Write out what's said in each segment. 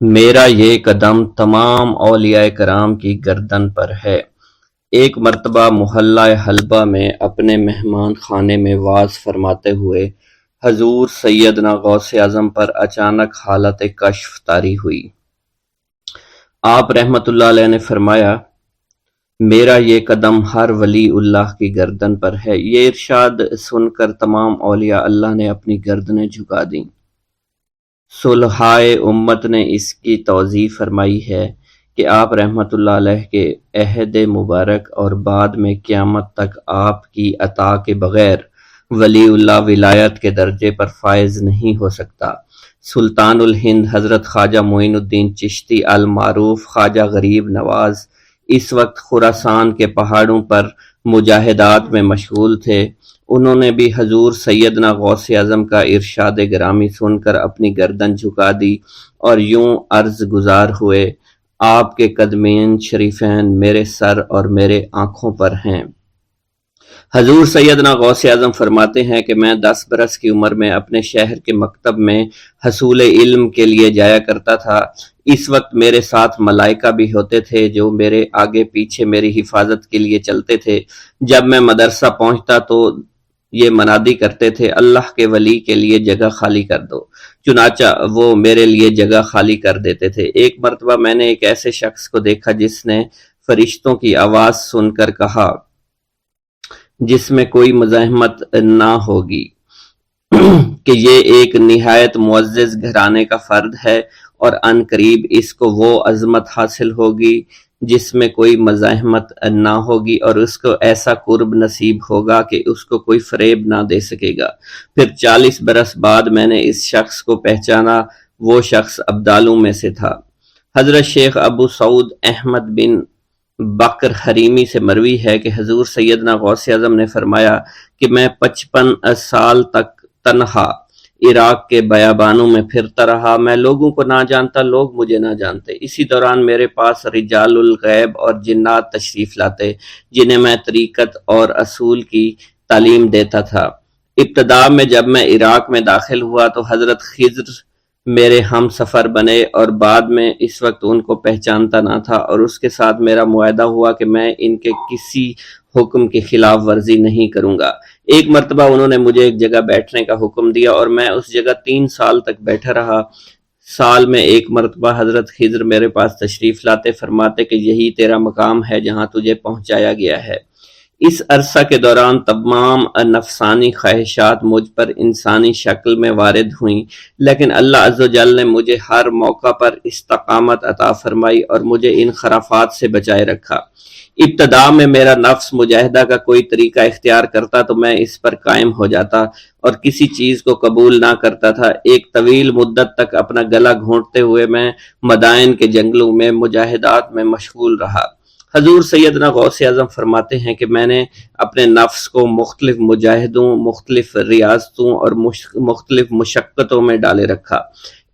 میرا یہ قدم تمام اولیاء کرام کی گردن پر ہے۔ ایک مرتبہ محلہ حلبہ میں اپنے مہمان خانے میں وعظ فرماتے ہوئے حضور سیدنا غوث اعظم پر اچانک حالت کشف طاری ہوئی۔ آپ رحمت اللہ علیہ نے فرمایا، میرا یہ قدم ہر ولی اللہ کی گردن پر ہے۔ یہ ارشاد سن کر تمام اولیاء اللہ نے اپنی گردنیں جھکا دیں۔ صلحائے امت نے اس کی توضیح فرمائی ہے کہ آپ رحمت اللہ علیہ کے عہد مبارک اور بعد میں قیامت تک آپ کی عطا کے بغیر ولی اللہ ولایت کے درجے پر فائز نہیں ہو سکتا۔ سلطان الہند حضرت خواجہ معین الدین چشتی المعروف خواجہ غریب نواز اس وقت خراسان کے پہاڑوں پر مجاہدات میں مشغول تھے۔ انہوں نے بھی حضور سیدنا غوث اعظم کا ارشاد گرامی سن کر اپنی گردن جھکا دی اور یوں عرض گزار ہوئے، آپ کے قدمین شریفین میرے سر اور میرے آنکھوں پر ہیں۔ حضور سیدنا غوث اعظم فرماتے ہیں کہ میں 10 برس کی عمر میں اپنے شہر کے مکتب میں حصول علم کے لیے جایا کرتا تھا۔ اس وقت میرے ساتھ ملائکہ بھی ہوتے تھے جو میرے آگے پیچھے میری حفاظت کے لیے چلتے تھے۔ جب میں مدرسہ پہنچتا تو یہ منادی کرتے تھے، اللہ کے ولی کے لیے جگہ خالی کر دو۔ چنانچہ وہ میرے لیے جگہ خالی کر دیتے تھے۔ ایک مرتبہ میں نے ایک ایسے شخص کو دیکھا جس نے فرشتوں کی آواز سن کر کہا، جس میں کوئی مزاحمت نہ ہوگی، کہ یہ ایک نہایت معزز گھرانے کا فرد ہے اور عن قریب اس کو وہ عظمت حاصل ہوگی جس میں کوئی مزاحمت نہ ہوگی، اور اس کو ایسا قرب نصیب ہوگا کہ اس کو کوئی فریب نہ دے سکے گا۔ پھر 40 برس بعد میں نے اس شخص کو پہچانا۔ وہ شخص ابدالوں میں سے تھا۔ حضرت شیخ ابو سعود احمد بن بکر حریمی سے مروی ہے کہ حضور سیدنا غوث اعظم نے فرمایا کہ میں 55 سال تک تنہا عراق کے بیابانوں میں پھرتا رہا۔ میں لوگوں کو نہ جانتا، لوگ مجھے نہ جانتے۔ اسی دوران میرے پاس رجال الغیب اور جنات تشریف لاتے جنہیں میں طریقت اور اصول کی تعلیم دیتا تھا۔ ابتدا میں جب میں عراق میں داخل ہوا تو حضرت خضر میرے ہم سفر بنے، اور بعد میں اس وقت ان کو پہچانتا نہ تھا، اور اس کے ساتھ میرا معاہدہ ہوا کہ میں ان کے کسی حکم کی خلاف ورزی نہیں کروں گا۔ ایک مرتبہ انہوں نے مجھے ایک جگہ بیٹھنے کا حکم دیا اور میں اس جگہ 3 سال تک بیٹھا رہا۔ سال میں ایک مرتبہ حضرت خضر میرے پاس تشریف لاتے، فرماتے کہ یہی تیرا مقام ہے جہاں تجھے پہنچایا گیا ہے۔ اس عرصہ کے دوران تمام نفسانی خواہشات مجھ پر انسانی شکل میں وارد ہوئیں، لیکن اللہ عز و جل نے مجھے ہر موقع پر استقامت عطا فرمائی اور مجھے ان خرافات سے بچائے رکھا۔ ابتدا میں میرا نفس مجاہدہ کا کوئی طریقہ اختیار کرتا تو میں اس پر قائم ہو جاتا اور کسی چیز کو قبول نہ کرتا تھا۔ ایک طویل مدت تک اپنا گلا گھونٹتے ہوئے میں مدائن کے جنگلوں میں مجاہدات میں مشغول رہا۔ حضور سیدنا غوث اعظم فرماتے ہیں کہ میں نے اپنے نفس کو مختلف مجاہدوں، مختلف ریاضتوں اور مختلف مشقتوں میں ڈالے رکھا۔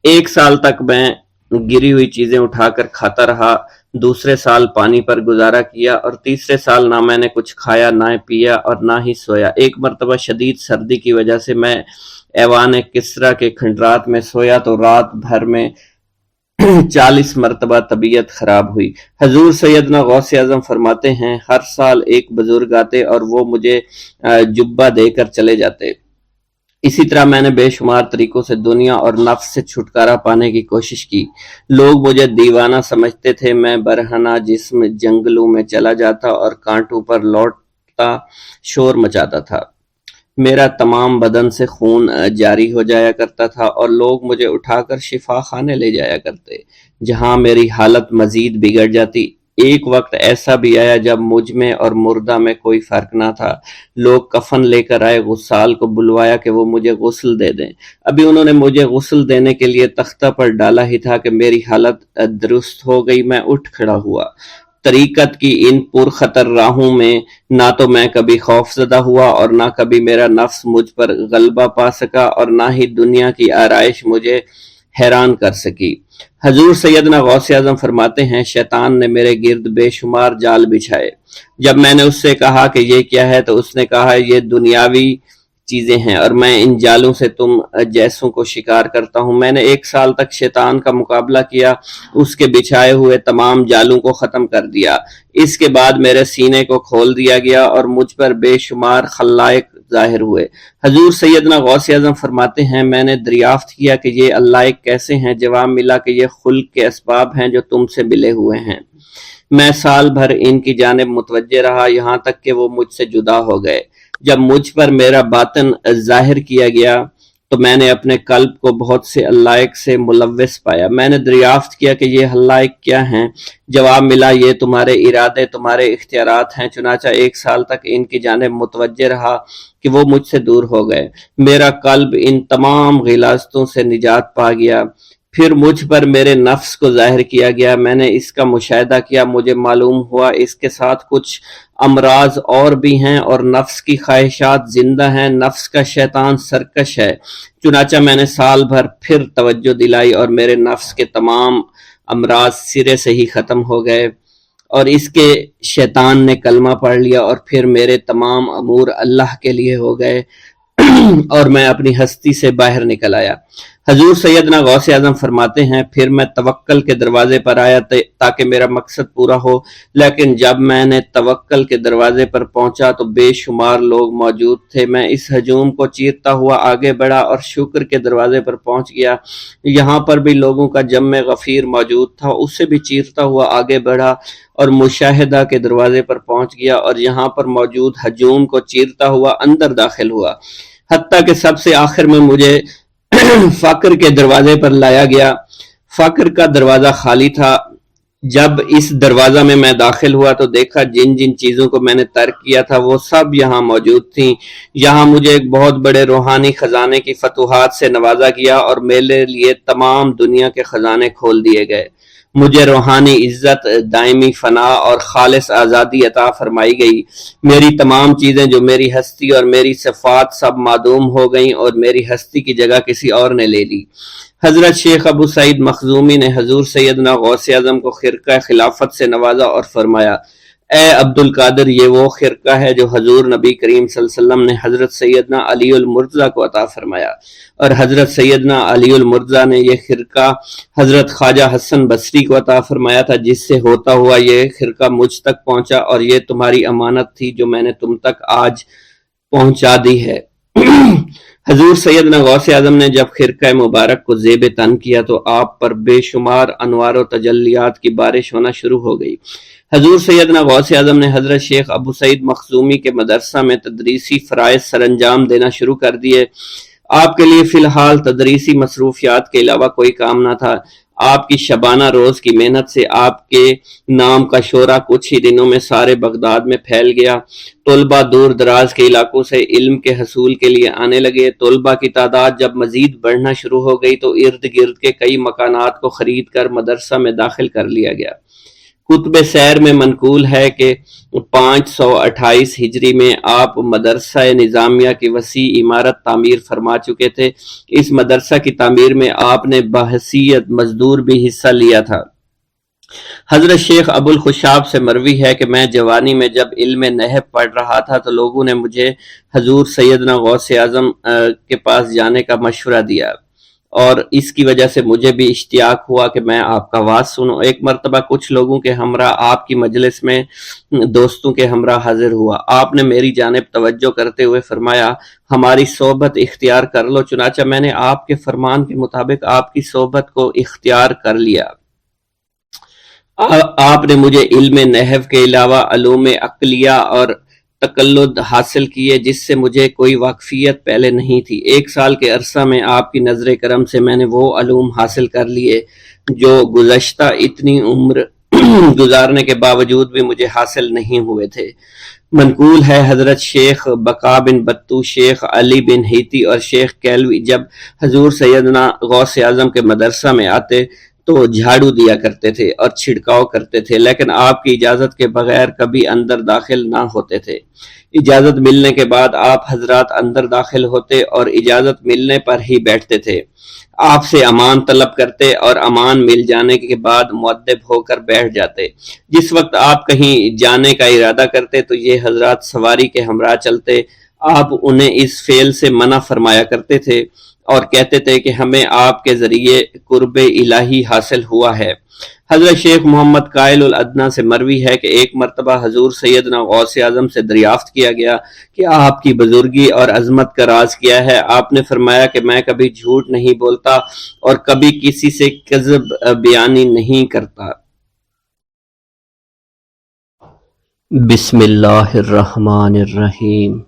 1 سال تک میں گری ہوئی چیزیں اٹھا کر کھاتا رہا، دوسرے سال پانی پر گزارا کیا، اور تیسرے سال نہ میں نے کچھ کھایا، نہ پیا اور نہ ہی سویا۔ ایک مرتبہ شدید سردی کی وجہ سے میں ایوان کسریٰ کے کھنڈرات میں سویا تو رات بھر میں 40 مرتبہ طبیعت خراب ہوئی۔ حضور سیدنا غوث اعظم فرماتے ہیں، ہر سال ایک بزرگ آتے اور وہ مجھے جبہ دے کر چلے جاتے۔ اسی طرح میں نے بے شمار طریقوں سے دنیا اور نفس سے چھٹکارا پانے کی کوشش کی۔ لوگ مجھے دیوانہ سمجھتے تھے۔ میں برہنہ جسم جنگلوں میں چلا جاتا اور کانٹوں پر لوٹتا شور مچاتا تھا۔ میرا تمام بدن سے خون جاری ہو جایا کرتا تھا اور لوگ مجھے اٹھا کر شفا خانے لے جایا کرتے، جہاں میری حالت مزید بگڑ جاتی۔ ایک وقت ایسا بھی آیا جب مجھ میں اور مردہ میں کوئی فرق نہ تھا۔ لوگ کفن لے کر آئے، غسال کو بلوایا کہ وہ مجھے غسل دے دیں۔ ابھی انہوں نے مجھے غسل دینے کے لیے تختہ پر ڈالا ہی تھا کہ میری حالت درست ہو گئی۔ میں اٹھ کھڑا ہوا۔ طریقت کی ان پرخطر راہوں میں نہ تو میں کبھی خوف زدہ ہوا اور نہ کبھی میرا نفس مجھ پر غلبہ پا سکا، اور نہ ہی دنیا کی آرائش مجھے حیران کر سکی۔ حضور سیدنا غوث اعظم فرماتے ہیں، شیطان نے میرے گرد بے شمار جال بچھائے۔ جب میں نے اس سے کہا کہ یہ کیا ہے تو اس نے کہا، یہ دنیاوی چیزیں ہیں اور میں ان جالوں سے تم جیسوں کو شکار کرتا ہوں۔ میں نے 1 سال تک شیطان کا مقابلہ کیا، اس کے بچھائے ہوئے تمام جالوں کو ختم کر دیا۔ اس کے بعد میرے سینے کو کھول دیا گیا اور مجھ پر بے شمار خلائق ظاہر ہوئے۔ حضور سیدنا غوث اعظم فرماتے ہیں میں نے دریافت کیا کہ یہ اللہ کیسے ہیں؟ جواب ملا کہ یہ خلق کے اسباب ہیں جو تم سے ملے ہوئے ہیں۔ میں سال بھر ان کی جانب متوجہ رہا یہاں تک کہ وہ مجھ سے جدا ہو گئے۔ جب مجھ پر میرا باطن ظاہر کیا گیا تو میں نے اپنے قلب کو بہت سے علائق سے ملوث پایا۔ میں نے دریافت کیا کہ یہ علائق کیا ہیں؟ جواب ملا یہ تمہارے ارادے، تمہارے اختیارات ہیں۔ چنانچہ 1 سال تک ان کی جانب متوجہ رہا کہ وہ مجھ سے دور ہو گئے۔ میرا قلب ان تمام غلاظتوں سے نجات پا گیا۔ پھر مجھ پر میرے نفس کو ظاہر کیا گیا، میں نے اس کا مشاہدہ کیا، مجھے معلوم ہوا اس کے ساتھ کچھ امراض اور بھی ہیں اور نفس کی خواہشات زندہ ہیں، نفس کا شیطان سرکش ہے۔ چنانچہ میں نے سال بھر پھر توجہ دلائی اور میرے نفس کے تمام امراض سرے سے ہی ختم ہو گئے اور اس کے شیطان نے کلمہ پڑھ لیا اور پھر میرے تمام امور اللہ کے لیے ہو گئے اور میں اپنی ہستی سے باہر نکل آیا۔ حضور سیدنا غوث اعظم فرماتے ہیں پھر میں توکل کے دروازے پر آیا تاکہ میرا مقصد پورا ہو، لیکن جب میں نے توکل کے دروازے پر پہنچا تو بے شمار لوگ موجود تھے۔ میں اس ہجوم کو چیرتا ہوا آگے بڑھا اور شکر کے دروازے پر پہنچ گیا، یہاں پر بھی لوگوں کا جمع غفیر موجود تھا، اس سے بھی چیرتا ہوا آگے بڑھا اور مشاہدہ کے دروازے پر پہنچ گیا اور یہاں پر موجود ہجوم کو چیرتا ہوا اندر داخل ہوا، حتیٰ کہ سب سے آخر میں مجھے فقر کے دروازے پر لایا گیا۔ فقر کا دروازہ خالی تھا۔ جب اس دروازہ میں داخل ہوا تو دیکھا جن جن چیزوں کو میں نے ترک کیا تھا وہ سب یہاں موجود تھیں۔ یہاں مجھے ایک بہت بڑے روحانی خزانے کی فتوحات سے نوازا گیا اور میرے لیے تمام دنیا کے خزانے کھول دیے گئے۔ مجھے روحانی عزت، دائمی فنا اور خالص آزادی عطا فرمائی گئی۔ میری تمام چیزیں جو میری ہستی اور میری صفات سب معدوم ہو گئیں اور میری ہستی کی جگہ کسی اور نے لے لی۔ حضرت شیخ ابو سعید مخزومی نے حضور سیدنا غوث اعظم کو خرقہ خلافت سے نوازا اور فرمایا اے عبد القادر، یہ وہ خرقہ ہے جو حضور نبی کریم صلی اللہ علیہ وسلم نے حضرت سیدنا علی المرتضیٰ کو عطا فرمایا، اور حضرت سیدنا علی المرتضیٰ نے یہ خرقہ حضرت خواجہ حسن بصری کو عطا فرمایا تھا، جس سے ہوتا ہوا یہ خرقہ مجھ تک پہنچا، اور یہ تمہاری امانت تھی جو میں نے تم تک آج پہنچا دی ہے۔ حضور سیدنا غوث اعظم نے جب خرقہ مبارک کو زیب تن کیا تو آپ پر بے شمار انوار و تجلیات کی بارش ہونا شروع ہو گئی۔ حضور سیدنا غوث اعظم نے حضرت شیخ ابو سعید مخزومی کے مدرسہ میں تدریسی فرائض سر انجام دینا شروع کر دیے۔ آپ کے لیے فی الحال تدریسی مصروفیات کے علاوہ کوئی کام نہ تھا۔ آپ کی شبانہ روز کی محنت سے آپ کے نام کا شعرہ کچھ ہی دنوں میں سارے بغداد میں پھیل گیا۔ طلبہ دور دراز کے علاقوں سے علم کے حصول کے لیے آنے لگے۔ طلبہ کی تعداد جب مزید بڑھنا شروع ہو گئی تو ارد گرد کے کئی مکانات کو خرید کر مدرسہ میں داخل کر لیا گیا۔ کتب سیر میں منقول ہے کہ 528 ہجری میں آپ مدرسہ نظامیہ کی وسیع عمارت تعمیر فرما چکے تھے۔ اس مدرسہ کی تعمیر میں آپ نے بحیثیت مزدور بھی حصہ لیا تھا۔ حضرت شیخ ابو الخشاب سے مروی ہے کہ میں جوانی میں جب علم نحو پڑھ رہا تھا تو لوگوں نے مجھے حضور سیدنا غوث اعظم کے پاس جانے کا مشورہ دیا، اور اس کی وجہ سے مجھے بھی اشتیاق ہوا کہ میں آپ کا واز سنوں۔ ایک مرتبہ کچھ لوگوں کے ہمراہ آپ کی مجلس میں دوستوں کے ہمراہ حاضر ہوا۔ آپ نے میری جانب توجہ کرتے ہوئے فرمایا ہماری صحبت اختیار کر لو۔ چنانچہ میں نے آپ کے فرمان کے مطابق آپ کی صحبت کو اختیار کر لیا۔ آپ نے مجھے علم نحو کے علاوہ علوم عقلیہ اور تقلد حاصل کیے جس سے مجھے کوئی واقفیت پہلے نہیں تھی۔ 1 سال کے عرصہ میں آپ کی نظر کرم سے میں نے وہ علوم حاصل کر لیے جو گزشتہ اتنی عمر گزارنے کے باوجود بھی مجھے حاصل نہیں ہوئے تھے۔ منقول ہے حضرت شیخ بقا بن بطو، شیخ علی بن ہیتی اور شیخ کیلوی جب حضور سیدنا غوث اعظم کے مدرسہ میں آتے تو جھاڑو دیا کرتے تھے اور چھڑکاؤ کرتے تھے، لیکن آپ کی اجازت کے بغیر کبھی اندر داخل نہ ہوتے تھے۔ اجازت ملنے کے بعد آپ حضرات اندر داخل ہوتے اور اجازت ملنے پر ہی بیٹھتے تھے۔ آپ سے امان طلب کرتے اور امان مل جانے کے بعد مؤدب ہو کر بیٹھ جاتے۔ جس وقت آپ کہیں جانے کا ارادہ کرتے تو یہ حضرات سواری کے ہمراہ چلتے۔ آپ انہیں اس فعل سے منع فرمایا کرتے تھے اور کہتے تھے کہ ہمیں آپ کے ذریعے قرب الہی حاصل ہوا ہے۔ حضرت شیخ محمد قائل الادنیٰ سے مروی ہے کہ ایک مرتبہ حضور سیدنا غوث اعظم سے دریافت کیا گیا کہ آپ کی بزرگی اور عظمت کا راز کیا ہے؟ آپ نے فرمایا کہ میں کبھی جھوٹ نہیں بولتا اور کبھی کسی سے کذب بیانی نہیں کرتا۔ بسم اللہ الرحمن الرحیم۔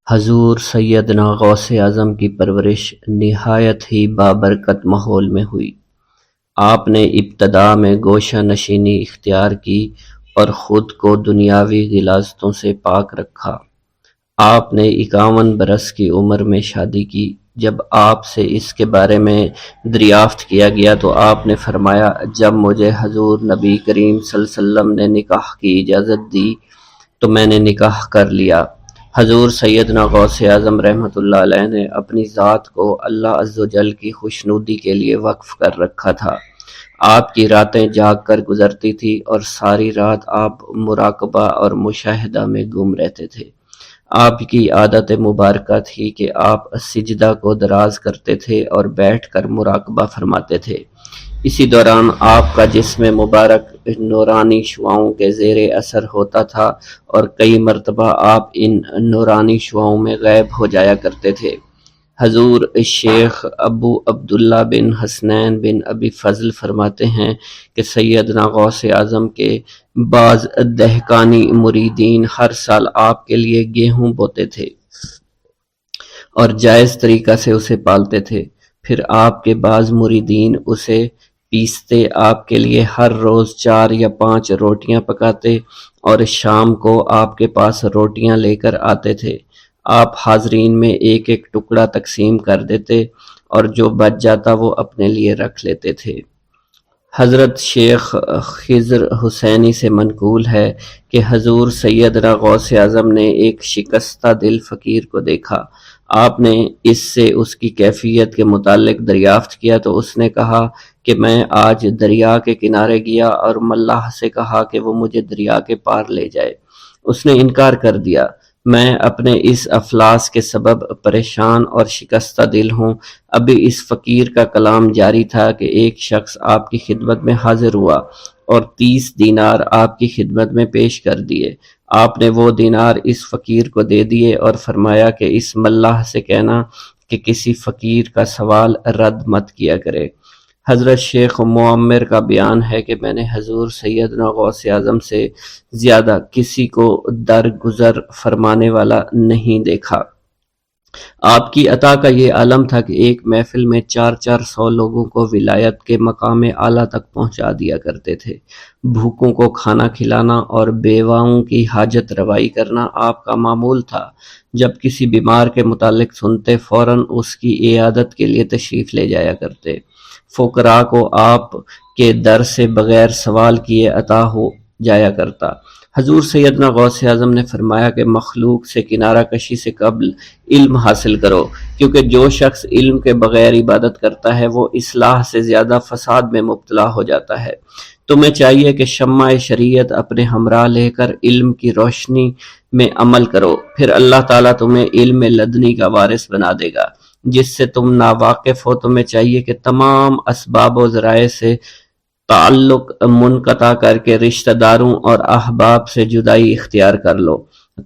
حضور سیدنا غوث اعظم کی پرورش نہایت ہی بابرکت ماحول میں ہوئی۔ آپ نے ابتدا میں گوشہ نشینی اختیار کی اور خود کو دنیاوی غلاظتوں سے پاک رکھا۔ آپ نے 51 برس کی عمر میں شادی کی۔ جب آپ سے اس کے بارے میں دریافت کیا گیا تو آپ نے فرمایا، جب مجھے حضور نبی کریم صلی اللہ علیہ وسلم نے نکاح کی اجازت دی تو میں نے نکاح کر لیا۔ حضور سیدنا غوث اعظم رحمۃ اللہ علیہ نے اپنی ذات کو اللہ عز و جل کی خوشنودی کے لیے وقف کر رکھا تھا۔ آپ کی راتیں جاگ کر گزرتی تھی اور ساری رات آپ مراقبہ اور مشاہدہ میں گم رہتے تھے۔ آپ کی عادت مبارکہ تھی کہ آپ سجدہ کو دراز کرتے تھے اور بیٹھ کر مراقبہ فرماتے تھے۔ اسی دوران آپ کا جسم مبارک نورانی شعاؤں کے زیر اثر ہوتا تھا اور کئی مرتبہ آپ ان نورانی شعاؤں میں غائب ہو جایا کرتے تھے۔ حضور شیخ ابو عبداللہ بن حسنین بن ابی فضل فرماتے ہیں کہ سیدنا غوث اعظم کے بعض دہقانی مریدین ہر سال آپ کے لیے گیہوں بوتے تھے اور جائز طریقہ سے اسے پالتے تھے۔ پھر آپ کے بعض مریدین اسے پیستے آپ کے لیے ہر روز 4 یا 5 روٹیاں پکاتے اور شام کو آپ کے پاس روٹیاں لے کر آتے تھے۔ آپ حاضرین میں ایک ایک ٹکڑا تقسیم کر دیتے اور جو بچ جاتا وہ اپنے لیے رکھ لیتے تھے۔ حضرت شیخ خضر حسینی سے منقول ہے کہ حضور سیدنا غوث اعظم نے ایک شکستہ دل فقیر کو دیکھا۔ آپ نے اس سے اس کی کیفیت کے متعلق دریافت کیا تو اس نے کہا کہ میں آج دریا کے کنارے گیا اور ملاح سے کہا کہ وہ مجھے دریا کے پار لے جائے۔ اس نے انکار کر دیا۔ میں اپنے اس افلاس کے سبب پریشان اور شکستہ دل ہوں۔ ابھی اس فقیر کا کلام جاری تھا کہ ایک شخص آپ کی خدمت میں حاضر ہوا اور 30 دینار آپ کی خدمت میں پیش کر دیے۔ آپ نے وہ دینار اس فقیر کو دے دیے اور فرمایا کہ اس ملاح سے کہنا کہ کسی فقیر کا سوال رد مت کیا کرے۔ حضرت شیخ معمر کا بیان ہے کہ میں نے حضور سیدنا غوث اعظم سے زیادہ کسی کو درگزر فرمانے والا نہیں دیکھا۔ آپ کی عطا کا یہ عالم تھا کہ ایک محفل میں 400 لوگوں کو ولایت کے مقام اعلیٰ تک پہنچا دیا کرتے تھے۔ بھوکوں کو کھانا کھلانا اور بیواؤں کی حاجت روائی کرنا آپ کا معمول تھا۔ جب کسی بیمار کے متعلق سنتے فوراً اس کی عیادت کے لیے تشریف لے جایا کرتے۔ فقراء کو آپ کے در سے بغیر سوال کیے عطا ہو جایا کرتا۔ حضور سیدنا غوث اعظم نے فرمایا کہ مخلوق سے کنارہ کشی سے قبل علم حاصل کرو، کیونکہ جو شخص علم کے بغیر عبادت کرتا ہے وہ اصلاح سے زیادہ فساد میں مبتلا ہو جاتا ہے۔ تمہیں چاہیے کہ شمع شریعت اپنے ہمراہ لے کر علم کی روشنی میں عمل کرو، پھر اللہ تعالیٰ تمہیں علم لدنی کا وارث بنا دے گا جس سے تم ناواقف ہو۔ تمہیں چاہیے کہ تمام اسباب و ذرائع سے تعلق منقطع کر کے رشتہ داروں اور احباب سے جدائی اختیار کر لو،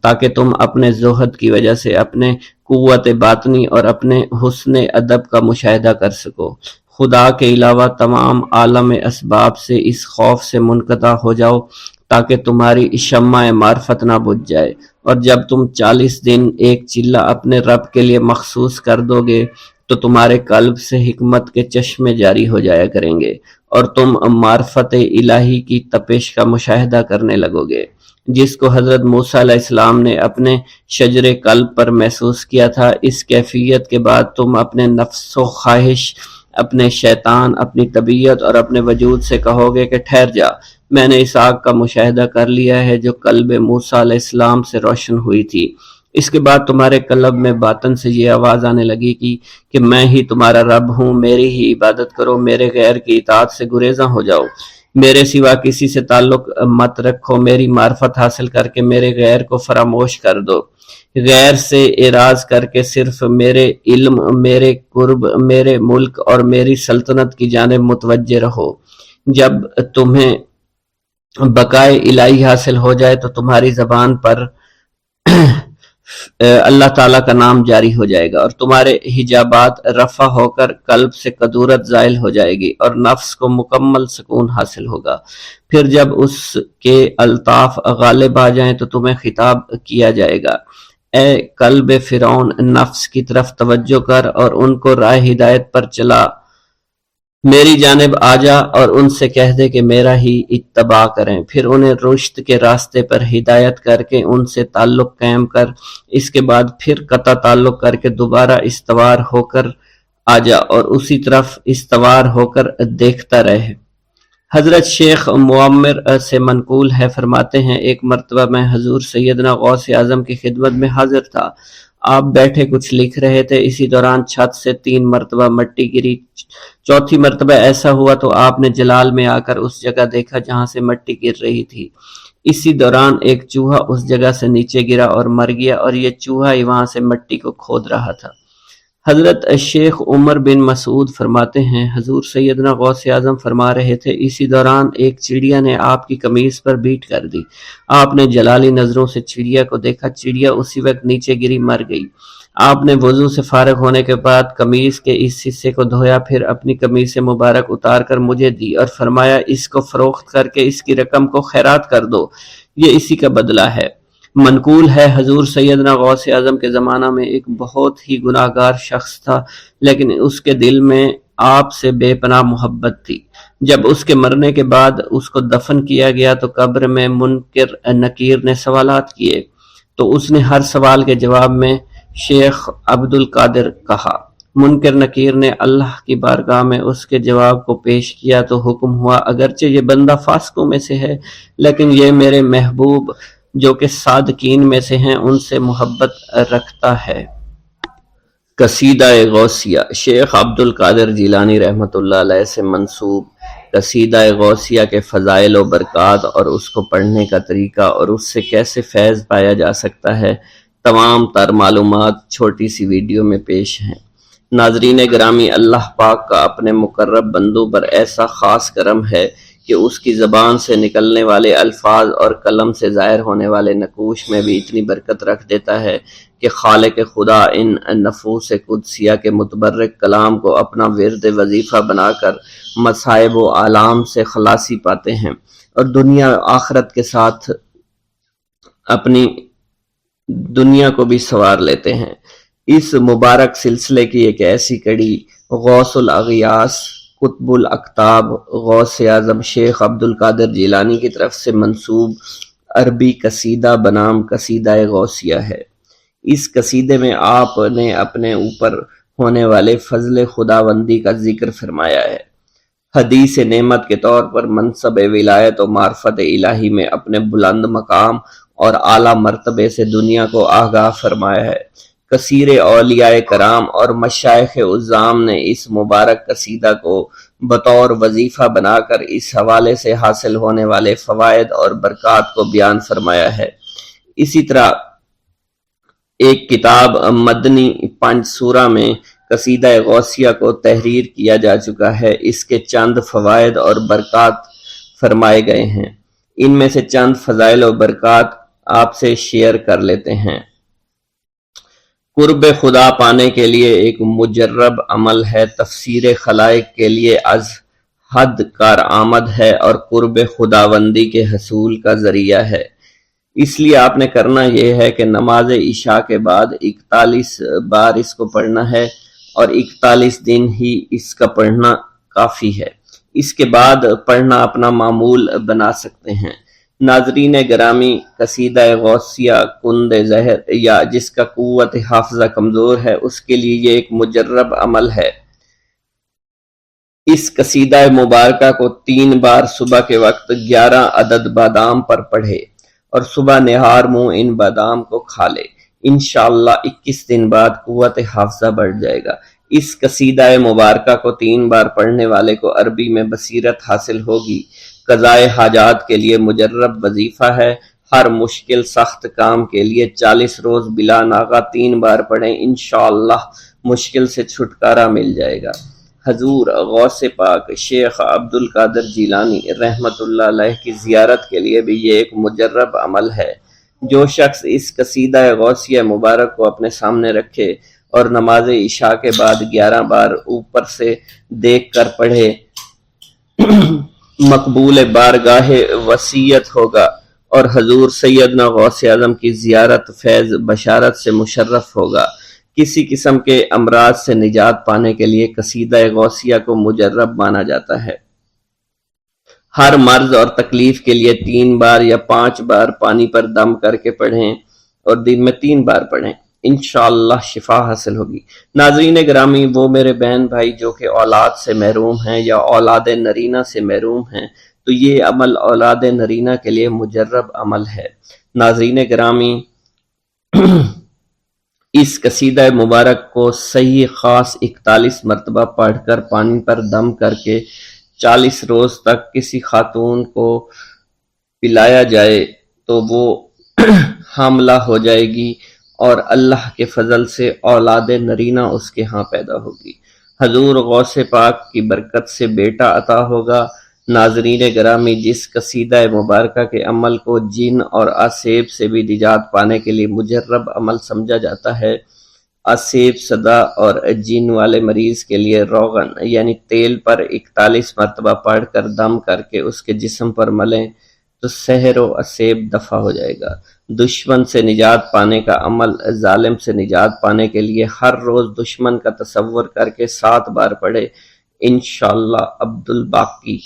تاکہ تم اپنے زہد کی وجہ سے اپنے قوت باطنی اور اپنے حسن ادب کا مشاہدہ کر سکو۔ خدا کے علاوہ تمام عالم اسباب سے اس خوف سے منقطع ہو جاؤ تاکہ تمہاری شمع معرفت نہ بجھ جائے، اور جب تم 40 دن ایک چلہ اپنے رب کے لیے مخصوص کر دو گے تو تمہارے قلب سے حکمت کے چشمے جاری ہو جایا کریں گے اور تم معرفت الہی کی تپش کا مشاہدہ کرنے لگو گے، جس کو حضرت موسیٰ علیہ السلام نے اپنے شجر قلب پر محسوس کیا تھا۔ اس کیفیت کے بعد تم اپنے نفس و خواہش، اپنے شیطان، اپنی طبیعت اور اپنے وجود سے کہو گے کہ ٹھہر جا، میں نے اس آگ کا مشاہدہ کر لیا ہے جو قلب موسیٰ علیہ السلام سے روشن ہوئی تھی۔ اس کے بعد تمہارے قلب میں باطن سے یہ آواز آنے لگی کہ میں ہی تمہارا رب ہوں، میری ہی عبادت کرو، میرے غیر کی اطاعت سے گریزاں ہو جاؤ۔ میرے سوا کسی سے تعلق مت رکھو، میری معرفت حاصل کر کے میرے غیر کو فراموش کر دو، غیر سے اعراض کر کے صرف میرے علم، میرے قرب، میرے ملک اور میری سلطنت کی جانب متوجہ رہو۔ جب تمہیں بقائے الہی حاصل ہو جائے تو تمہاری زبان پر اللہ تعالیٰ کا نام جاری ہو جائے گا، اور تمہارے حجابات رفع ہو کر قلب سے کدورت زائل ہو جائے گی، اور نفس کو مکمل سکون حاصل ہوگا۔ پھر جب اس کے الطاف غالب آ جائیں تو تمہیں خطاب کیا جائے گا، اے قلب فرعون، نفس کی طرف توجہ کر اور ان کو راہ ہدایت پر چلا، میری جانب آ جا اور ان سے کہہ دے کہ میرا ہی اتباع کریں، پھر انہیں رشد کے راستے پر ہدایت کر کے ان سے تعلق قائم کر، اس کے بعد پھر قطع تعلق کر کے دوبارہ استوار ہو کر آ جا اور اسی طرف استوار ہو کر دیکھتا رہے۔ حضرت شیخ معمر سے منقول ہے، فرماتے ہیں ایک مرتبہ میں حضور سیدنا غوث اعظم کی خدمت میں حاضر تھا، آپ بیٹھے کچھ لکھ رہے تھے، اسی دوران چھت سے 3 مرتبہ مٹی گری، چوتھی مرتبہ ایسا ہوا تو آپ نے جلال میں آ کر اس جگہ دیکھا جہاں سے مٹی گر رہی تھی، اسی دوران ایک چوہا اس جگہ سے نیچے گرا اور مر گیا، اور یہ چوہا ہی وہاں سے مٹی کو کھود رہا تھا۔ حضرت شیخ عمر بن مسعود فرماتے ہیں حضور سیدنا غوث اعظم فرما رہے تھے، اسی دوران ایک چڑیا نے آپ کی قمیص پر بیٹ کر دی، آپ نے جلالی نظروں سے چڑیا کو دیکھا، چڑیا اسی وقت نیچے گری مر گئی، آپ نے وضو سے فارغ ہونے کے بعد قمیص کے اس حصے کو دھویا، پھر اپنی قمیص مبارک اتار کر مجھے دی اور فرمایا اس کو فروخت کر کے اس کی رقم کو خیرات کر دو، یہ اسی کا بدلہ ہے۔ منقول ہے حضور سیدنا غوث اعظم کے زمانہ میں ایک بہت ہی گناہگار شخص تھا، لیکن اس کے دل میں آپ سے بے پناہ محبت تھی۔ جب اس کے مرنے کے بعد اس کو دفن کیا گیا تو قبر میں منکر نکیر نے سوالات کیے، تو اس نے ہر سوال کے جواب میں شیخ عبد القادر کہا۔ منکر نکیر نے اللہ کی بارگاہ میں اس کے جواب کو پیش کیا تو حکم ہوا اگرچہ یہ بندہ فاسقوں میں سے ہے، لیکن یہ میرے محبوب جو کہ صادقین میں سے ہیں ان سے محبت رکھتا ہے۔ قصیدہ غوثیہ شیخ عبد القادر جیلانی رحمۃ اللہ علیہ سے منسوب قصیدہ غوثیہ کے فضائل و برکات اور اس کو پڑھنے کا طریقہ اور اس سے کیسے فیض پایا جا سکتا ہے، تمام تر معلومات چھوٹی سی ویڈیو میں پیش ہیں۔ ناظرین گرامی، اللہ پاک کا اپنے مقرب بندوں پر ایسا خاص کرم ہے کہ اس کی زبان سے نکلنے والے الفاظ اور قلم سے ظاہر ہونے والے نقوش میں بھی اتنی برکت رکھ دیتا ہے کہ خالق خدا ان نفوس قدسیہ کے متبرک کلام کو اپنا ورد وظیفہ بنا کر مصائب و آلام سے خلاصی پاتے ہیں اور دنیا آخرت کے ساتھ اپنی دنیا کو بھی سنوار لیتے ہیں۔ اس مبارک سلسلے کی ایک ایسی کڑی غوث الاغیاث قطب الاقطاب غوث اعظم شیخ عبد القادر جیلانی کی طرف سے منسوب عربی قصیدہ بنام قصیدہ غوثیہ ہے۔ اس قصیدے میں آپ نے اپنے اوپر ہونے والے فضل خداوندی کا ذکر فرمایا ہے، حدیث نعمت کے طور پر منصب ولایت و معرفت الہی میں اپنے بلند مقام اور اعلیٰ مرتبے سے دنیا کو آگاہ فرمایا ہے۔ کثیر اولیاء کرام اور مشائخ عظام نے اس مبارک قصیدہ کو بطور وظیفہ بنا کر اس حوالے سے حاصل ہونے والے فوائد اور برکات کو بیان فرمایا ہے۔ اسی طرح ایک کتاب مدنی پنج سورہ میں قصیدہ غوثیہ کو تحریر کیا جا چکا ہے، اس کے چند فوائد اور برکات فرمائے گئے ہیں، ان میں سے چند فضائل و برکات آپ سے شیئر کر لیتے ہیں۔ قرب خدا پانے کے لیے ایک مجرب عمل ہے، تفسیر خلائق کے لیے از حد کارآمد ہے اور قرب خداوندی کے حصول کا ذریعہ ہے۔ اس لیے آپ نے کرنا یہ ہے کہ نماز عشاء کے بعد 41 بار اس کو پڑھنا ہے اور 41 دن ہی اس کا پڑھنا کافی ہے، اس کے بعد پڑھنا اپنا معمول بنا سکتے ہیں۔ ناظرین گرامی، قصیدہ غوثیہ کند زہر یا جس کا قوت حافظہ کمزور ہے اس کے لیے یہ ایک مجرب عمل ہے۔ اس قصیدہ مبارکہ کو 3 بار صبح کے وقت 11 عدد بادام پر پڑھے اور صبح نہار منہ ان بادام کو کھا لے، انشاءاللہ 21 دن بعد قوت حافظہ بڑھ جائے گا۔ اس قصیدہ مبارکہ کو 3 بار پڑھنے والے کو عربی میں بصیرت حاصل ہوگی، قضائے حاجات کے لیے مجرب وظیفہ ہے۔ ہر مشکل سخت کام کے لیے 40 روز بلا ناغہ 3 بار پڑھیں، انشاءاللہ مشکل سے چھٹکارا مل جائے گا۔ حضور غوث پاک شیخ عبد القادر جیلانی رحمت اللہ علیہ کی زیارت کے لیے بھی یہ ایک مجرب عمل ہے۔ جو شخص اس قصیدہ غوثیہ مبارک کو اپنے سامنے رکھے اور نماز عشاء کے بعد 11 بار اوپر سے دیکھ کر پڑھے، مقبول بارگاہ وسیعت ہوگا اور حضور سیدنا غوث اعظم کی زیارت فیض بشارت سے مشرف ہوگا۔ کسی قسم کے امراض سے نجات پانے کے لیے قصیدہ غوثیہ کو مجرب مانا جاتا ہے۔ ہر مرض اور تکلیف کے لیے 3 بار یا 5 بار پانی پر دم کر کے پڑھیں اور دن میں 3 بار پڑھیں، انشاءاللہ شفا حاصل ہوگی۔ ناظرین گرامی، وہ میرے بہن بھائی جو کہ اولاد سے محروم ہیں یا اولاد نرینہ سے محروم ہیں، تو یہ عمل اولاد نرینہ کے لیے مجرب عمل ہے۔ ناظرین گرامی، اس قصیدہ مبارک کو صحیح خاص 41 مرتبہ پڑھ کر پانی پر دم کر کے 40 روز تک کسی خاتون کو پلایا جائے تو وہ حاملہ ہو جائے گی اور اللہ کے فضل سے اولاد نرینہ اس کے ہاں پیدا ہوگی۔ حضور غوث پاک کی برکت سے بیٹا عطا ہوگا۔ ناظرین گرامی، جس قصیدہ مبارکہ کے عمل کو جن اور آسیب سے بھی نجات پانے کے لیے مجرب عمل سمجھا جاتا ہے، آسیب صدا اور جن والے مریض کے لیے روغن یعنی تیل پر 41 مرتبہ پڑھ کر دم کر کے اس کے جسم پر ملیں تو سحر و آسیب دفع ہو جائے گا۔ دشمن سے نجات پانے کا عمل، ظالم سے نجات پانے کے لیے ہر روز دشمن کا تصور کر کے 7 بار پڑھے، انشاءاللہ۔ عبد الباقی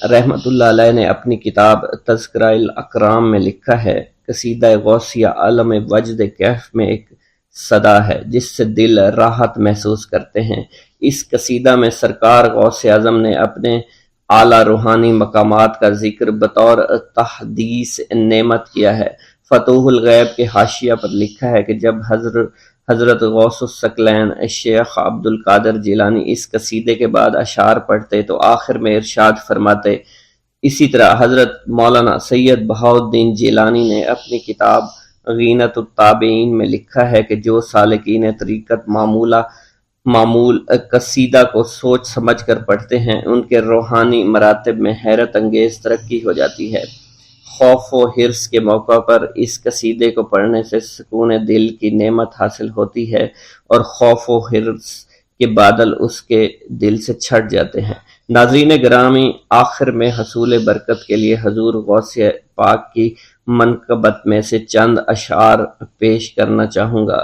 رحمت اللہ علیہ نے اپنی کتاب تذکرہ الاکرام میں لکھا ہے، قصیدہ غوثیہ عالم وجد کیف میں ایک صدا ہے جس سے دل راحت محسوس کرتے ہیں۔ اس قصیدہ میں سرکار غوث اعظم نے اپنے اعلیٰ روحانی مقامات کا ذکر بطور تحدیث نعمت کیا ہے۔ فتوح الغیب کے حاشیہ پر لکھا ہے کہ جب حضرت غوث الثقلین شیخ عبد القادر جیلانی اس قصیدے کے بعد اشعار پڑھتے تو آخر میں ارشاد فرماتے۔ اسی طرح حضرت مولانا سید بہاؤالدین جیلانی نے اپنی کتاب غینۃ التابعین میں لکھا ہے کہ جو سالکین طریقت معمول قصیدہ کو سوچ سمجھ کر پڑھتے ہیں، ان کے روحانی مراتب میں حیرت انگیز ترقی ہو جاتی ہے۔ خوف و حرص کے موقع پر اس قصیدے کو پڑھنے سے سکون دل کی نعمت حاصل ہوتی ہے اور خوف و حرص کے بادل اس کے دل سے چھٹ جاتے ہیں۔ ناظرین گرامی، آخر میں حصول برکت کے لیے حضور غوث پاک کی منقبت میں سے چند اشعار پیش کرنا چاہوں گا۔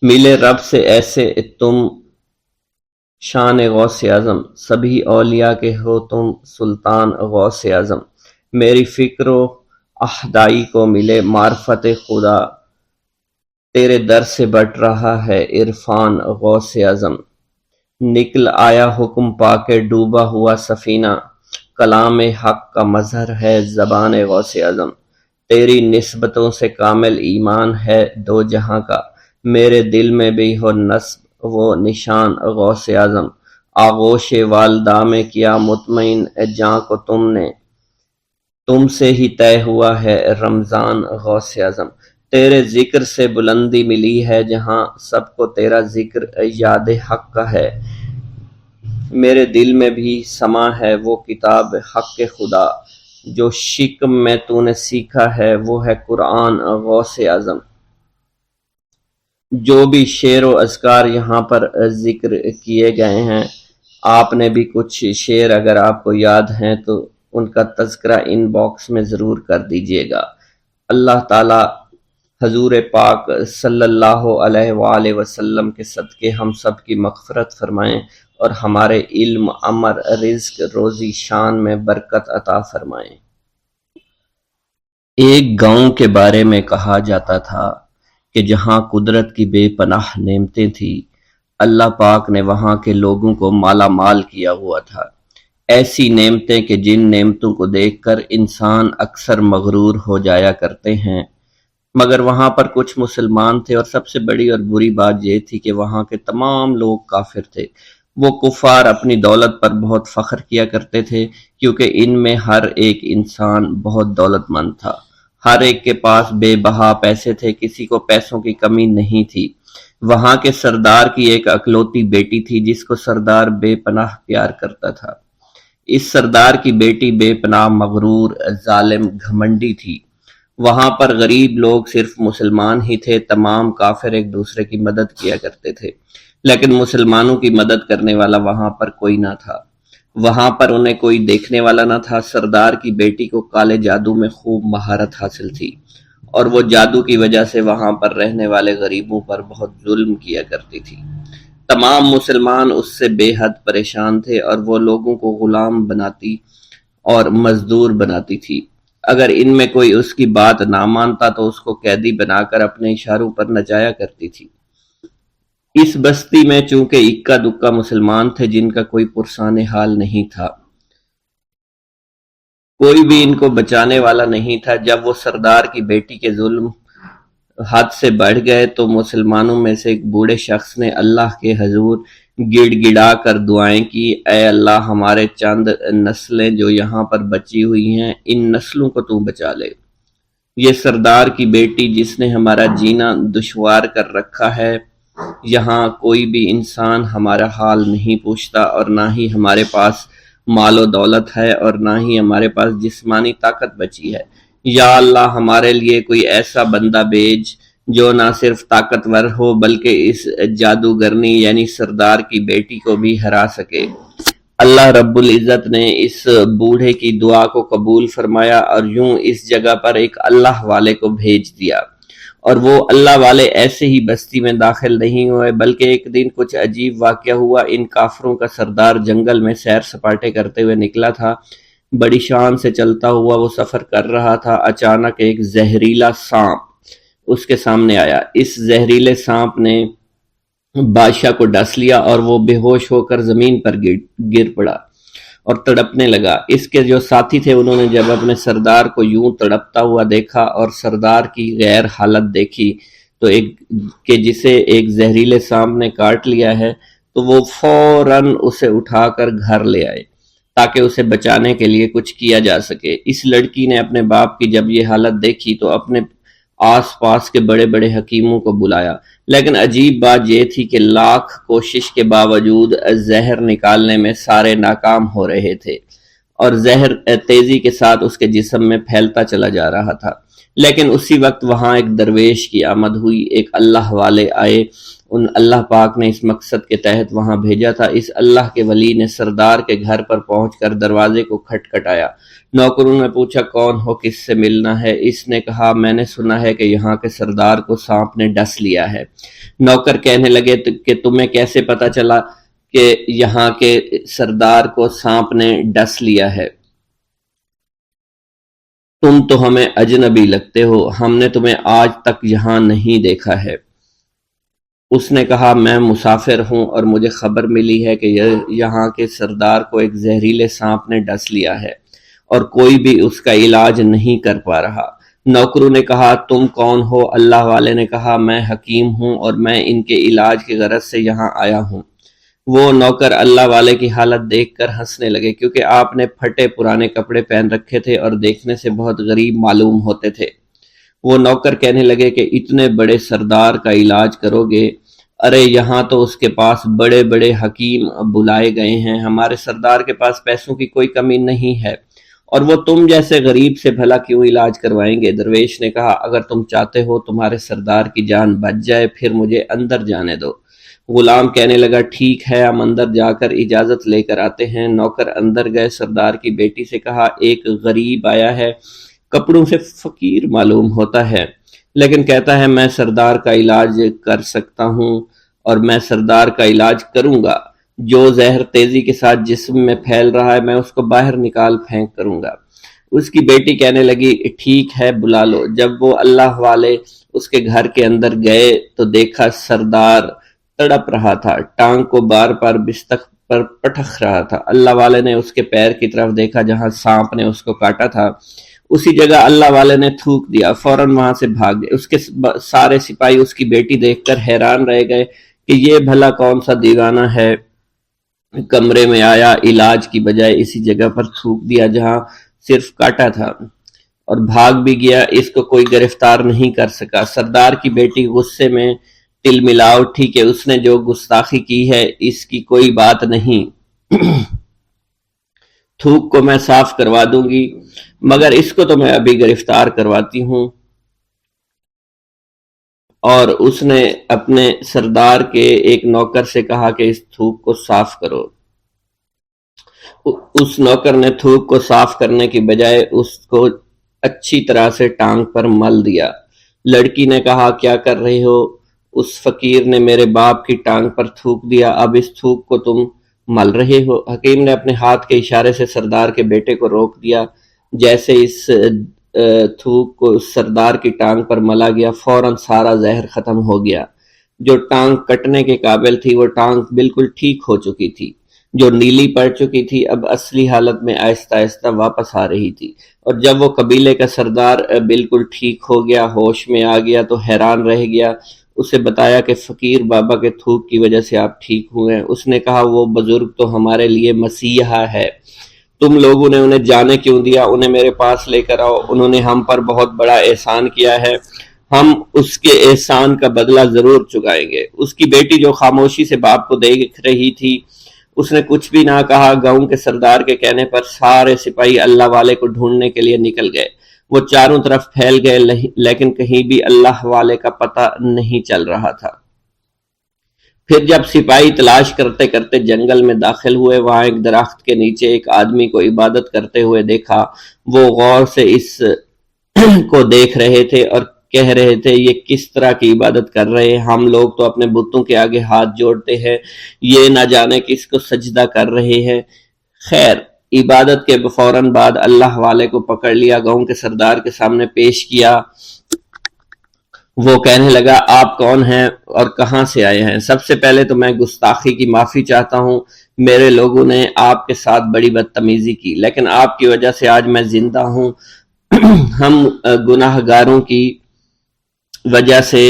ملے رب سے ایسے تم شان غوث اعظم، سبھی اولیاء کے ہو تم سلطان غوث اعظم۔ میری فکر و احدائی کو ملے معرفت خدا، تیرے در سے بٹ رہا ہے عرفان غوث اعظم۔ نکل آیا حکم پا کے ڈوبا ہوا سفینہ، کلام حق کا مظہر ہے زبان غوث اعظم۔ تیری نسبتوں سے کامل ایمان ہے دو جہاں کا، میرے دل میں بھی ہو نصب وہ نشان غوث اعظم۔ آغوش والدہ میں کیا مطمئن جاں کو تم نے، تم سے ہی طے ہوا ہے رمضان غوث اعظم۔ تیرے ذکر سے بلندی ملی ہے جہاں، سب کو تیرا ذکر یاد حق کا ہے۔ میرے دل میں بھی سما ہے وہ کتاب حق خدا، جو شکم میں تو نے سیکھا ہے وہ ہے قرآن غوث اعظم۔ جو بھی شعر و اذکار یہاں پر ذکر کیے گئے ہیں، آپ نے بھی کچھ شعر اگر آپ کو یاد ہیں تو ان کا تذکرہ ان باکس میں ضرور کر دیجیے گا۔ اللہ تعالی حضور پاک صلی اللہ علیہ وآلہ وسلم کے صدقے ہم سب کی مغفرت فرمائیں اور ہمارے علم، عمل، رزق، روزی، شان میں برکت عطا فرمائیں۔ ایک گاؤں کے بارے میں کہا جاتا تھا کہ جہاں قدرت کی بے پناہ نعمتیں تھیں، اللہ پاک نے وہاں کے لوگوں کو مالا مال کیا ہوا تھا۔ ایسی نعمتیں کہ جن نعمتوں کو دیکھ کر انسان اکثر مغرور ہو جایا کرتے ہیں، مگر وہاں پر کچھ مسلمان تھے، اور سب سے بڑی اور بری بات یہ تھی کہ وہاں کے تمام لوگ کافر تھے۔ وہ کفار اپنی دولت پر بہت فخر کیا کرتے تھے، کیونکہ ان میں ہر ایک انسان بہت دولت مند تھا۔ ہر ایک کے پاس بے بہا پیسے تھے، کسی کو پیسوں کی کمی نہیں تھی۔ وہاں کے سردار کی ایک اکلوتی بیٹی تھی جس کو سردار بے پناہ پیار کرتا تھا۔ اس سردار کی بیٹی بے پناہ مغرور، ظالم، گھمنڈی تھی۔ وہاں پر غریب لوگ صرف مسلمان ہی تھے، تمام کافر ایک دوسرے کی مدد کیا کرتے تھے، لیکن مسلمانوں کی مدد کرنے والا وہاں پر کوئی نہ تھا۔ وہاں پر انہیں کوئی دیکھنے والا نہ تھا۔ سردار کی بیٹی کو کالے جادو میں خوب مہارت حاصل تھی، اور وہ جادو کی وجہ سے وہاں پر رہنے والے غریبوں پر بہت ظلم کیا کرتی تھی۔ تمام مسلمان اس سے بے حد پریشان تھے، اور وہ لوگوں کو غلام بناتی اور مزدور بناتی تھی۔ اگر ان میں کوئی اس کی بات نہ مانتا تو اس کو قیدی بنا کر اپنے اشاروں پر نچایا کرتی تھی۔ اس بستی میں چونکہ اکا دکا مسلمان تھے جن کا کوئی پرسان حال نہیں تھا، کوئی بھی ان کو بچانے والا نہیں تھا۔ جب وہ سردار کی بیٹی کے ظلم حد سے بڑھ گئے تو مسلمانوں میں سے ایک بوڑھے شخص نے اللہ کے حضور گڑ گڑا کر دعائیں کی، اے اللہ، ہمارے چند نسلیں جو یہاں پر بچی ہوئی ہیں، ان نسلوں کو تو بچا لے۔ یہ سردار کی بیٹی جس نے ہمارا جینا دشوار کر رکھا ہے، یہاں کوئی بھی انسان ہمارا حال نہیں پوچھتا، اور نہ ہی ہمارے پاس مال و دولت ہے، اور نہ ہی ہمارے پاس جسمانی طاقت بچی ہے۔ یا اللہ، ہمارے لیے کوئی ایسا بندہ بھیج جو نہ صرف طاقتور ہو بلکہ اس جادوگرنی یعنی سردار کی بیٹی کو بھی ہرا سکے۔ اللہ رب العزت نے اس بوڑھے کی دعا کو قبول فرمایا، اور یوں اس جگہ پر ایک اللہ والے کو بھیج دیا۔ اور وہ اللہ والے ایسے ہی بستی میں داخل نہیں ہوئے، بلکہ ایک دن کچھ عجیب واقعہ ہوا۔ ان کافروں کا سردار جنگل میں سیر سپاٹے کرتے ہوئے نکلا تھا، بڑی شان سے چلتا ہوا وہ سفر کر رہا تھا۔ اچانک ایک زہریلا سانپ اس کے سامنے آیا۔ اس زہریلے سانپ نے بادشاہ کو ڈس لیا، اور وہ بے ہوش ہو کر زمین پر گر پڑا اور تڑپنے لگا۔ اس کے جو ساتھی تھے انہوں نے جب اپنے سردار کو یوں تڑپتا ہوا دیکھا اور سردار کی غیر حالت دیکھی تو کہ جسے ایک زہریلے سانپ نے کاٹ لیا ہے، تو وہ فوراً اسے اٹھا کر گھر لے آئے تاکہ اسے بچانے کے لیے کچھ کیا جا سکے۔ اس لڑکی نے اپنے باپ کی جب یہ حالت دیکھی تو اپنے آس پاس کے بڑے بڑے حکیموں کو بلایا، لیکن عجیب بات یہ تھی کہ لاکھ کوشش کے باوجود زہر نکالنے میں سارے ناکام ہو رہے تھے، اور زہر تیزی کے ساتھ اس کے جسم میں پھیلتا چلا جا رہا تھا۔ لیکن اسی وقت وہاں ایک درویش کی آمد ہوئی، ایک اللہ والے آئے، ان اللہ پاک نے اس مقصد کے تحت وہاں بھیجا تھا۔ اس اللہ کے ولی نے سردار کے گھر پر پہنچ کر دروازے کو کھٹکھٹایا۔ نوکروں نے پوچھا کون ہو، کس سے ملنا ہے؟ اس نے کہا میں نے سنا ہے کہ یہاں کے سردار کو سانپ نے ڈس لیا ہے۔ نوکر کہنے لگے کہ تمہیں کیسے پتا چلا کہ یہاں کے سردار کو سانپ نے ڈس لیا ہے؟ تم تو ہمیں اجنبی لگتے ہو، ہم نے تمہیں آج تک یہاں نہیں دیکھا ہے۔ اس نے کہا میں مسافر ہوں، اور مجھے خبر ملی ہے کہ یہاں کے سردار کو ایک زہریلے سانپ نے ڈس لیا ہے، اور کوئی بھی اس کا علاج نہیں کر پا رہا۔ نوکروں نے کہا تم کون ہو؟ اللہ والے نے کہا میں حکیم ہوں، اور میں ان کے علاج کی غرض سے یہاں آیا ہوں۔ وہ نوکر اللہ والے کی حالت دیکھ کر ہنسنے لگے، کیونکہ آپ نے پھٹے پرانے کپڑے پہن رکھے تھے اور دیکھنے سے بہت غریب معلوم ہوتے تھے۔ وہ نوکر کہنے لگے کہ اتنے بڑے سردار کا علاج کرو گے؟ ارے یہاں تو اس کے پاس بڑے بڑے حکیم بلائے گئے ہیں، ہمارے سردار کے پاس پیسوں کی کوئی کمی نہیں ہے، اور وہ تم جیسے غریب سے بھلا کیوں علاج کروائیں گے؟ درویش نے کہا اگر تم چاہتے ہو تمہارے سردار کی جان بچ جائے پھر مجھے اندر جانے دو۔ غلام کہنے لگا ٹھیک ہے، ہم اندر جا کر اجازت لے کر آتے ہیں۔ نوکر اندر گئے، سردار کی بیٹی سے کہا ایک غریب آیا ہے، کپڑوں سے فقیر معلوم ہوتا ہے، لیکن کہتا ہے میں سردار کا علاج کر سکتا ہوں، اور میں سردار کا علاج کروں گا۔ جو زہر تیزی کے ساتھ جسم میں پھیل رہا ہے میں اس کو باہر نکال پھینک کروں گا۔ اس کی بیٹی کہنے لگی ٹھیک ہے بلا لو۔ جب وہ اللہ والے اس کے گھر کے اندر گئے تو دیکھا سردار تڑپ رہا تھا، ٹانگ کو بار بار بستر پر پٹخ رہا تھا۔ اللہ والے نے اس کے پیر کی طرف دیکھا جہاں سانپ نے اس کو کاٹا تھا، اسی جگہ اللہ والے نے تھوک دیا، فوراً وہاں سے بھاگ گئے۔ اس کے سارے سپاہی اس کی بیٹی دیکھ کر حیران رہ گئے کہ یہ بھلا کون سا دیوانہ ہے، کمرے میں آیا، علاج کی بجائے اسی جگہ پر تھوک دیا جہاں صرف کاٹا تھا، اور بھاگ بھی گیا، اس کو کوئی گرفتار نہیں کر سکا۔ سردار کی بیٹی غصے میں تل ملا اٹھی کہ اس نے جو گستاخی کی ہے اس کی کوئی بات نہیں، تھوک کو میں صاف کروا دوں گی، مگر اس کو تو میں ابھی گرفتار کرواتی ہوں۔ اور اس نے اپنے سردار کے ایک نوکر سے کہا کہ اس تھوک کو صاف کرو۔ اس نوکر نے تھوک کو صاف کرنے کی بجائے اس کو اچھی طرح سے ٹانگ پر مل دیا۔ لڑکی نے کہا کیا کر رہے ہو؟ اس فقیر نے میرے باپ کی ٹانگ پر تھوک دیا، اب اس تھوک کو تم مل رہے ہو؟ حکیم نے اپنے ہاتھ کے اشارے سے سردار کے بیٹے کو روک دیا۔ جیسے اس تھوک کو سردار کی ٹانگ پر ملا گیا، فوراً سارا زہر ختم ہو گیا۔ جو ٹانگ کٹنے کے قابل تھی وہ ٹانگ بالکل ٹھیک ہو چکی تھی، جو نیلی پڑ چکی تھی اب اصلی حالت میں آہستہ آہستہ واپس آ رہی تھی۔ اور جب وہ قبیلے کا سردار بالکل ٹھیک ہو گیا، ہوش میں آ گیا، تو حیران رہ گیا۔ اسے بتایا کہ فقیر بابا کے تھوک کی وجہ سے آپ ٹھیک ہوئے ہیں۔ اس نے کہا وہ بزرگ تو ہمارے لیے مسیحا ہے، تم لوگوں نے انہیں جانے کیوں دیا؟ انہیں میرے پاس لے کر آؤ، انہوں نے ہم پر بہت بڑا احسان کیا ہے، ہم اس کے احسان کا بدلہ ضرور چکائیں گے۔ اس کی بیٹی جو خاموشی سے باپ کو دیکھ رہی تھی، اس نے کچھ بھی نہ کہا۔ گاؤں کے سردار کے کہنے پر سارے سپاہی اللہ والے کو ڈھونڈنے کے لیے نکل گئے۔ وہ چاروں طرف پھیل گئے، لیکن کہیں بھی اللہ والے کا پتہ نہیں چل رہا تھا۔ پھر جب سپاہی تلاش کرتے کرتے جنگل میں داخل ہوئے، وہاں ایک درخت کے نیچے ایک آدمی کو عبادت کرتے ہوئے دیکھا۔ وہ غور سے اس کو دیکھ رہے تھے اور کہہ رہے تھے یہ کس طرح کی عبادت کر رہے ہیں؟ ہم لوگ تو اپنے بتوں کے آگے ہاتھ جوڑتے ہیں، یہ نہ جانے کس کو سجدہ کر رہے ہیں۔ خیر، عبادت کے فوراً بعد اللہ والے کو پکڑ لیا، گاؤں کے سردار کے سامنے پیش کیا۔ وہ کہنے لگا آپ کون ہیں اور کہاں سے آئے ہیں؟ سب سے پہلے تو میں گستاخی کی معافی چاہتا ہوں، میرے لوگوں نے آپ کے ساتھ بڑی بدتمیزی کی، لیکن آپ کی وجہ سے آج میں زندہ ہوں۔ ہم گناہ گاروں کی وجہ سے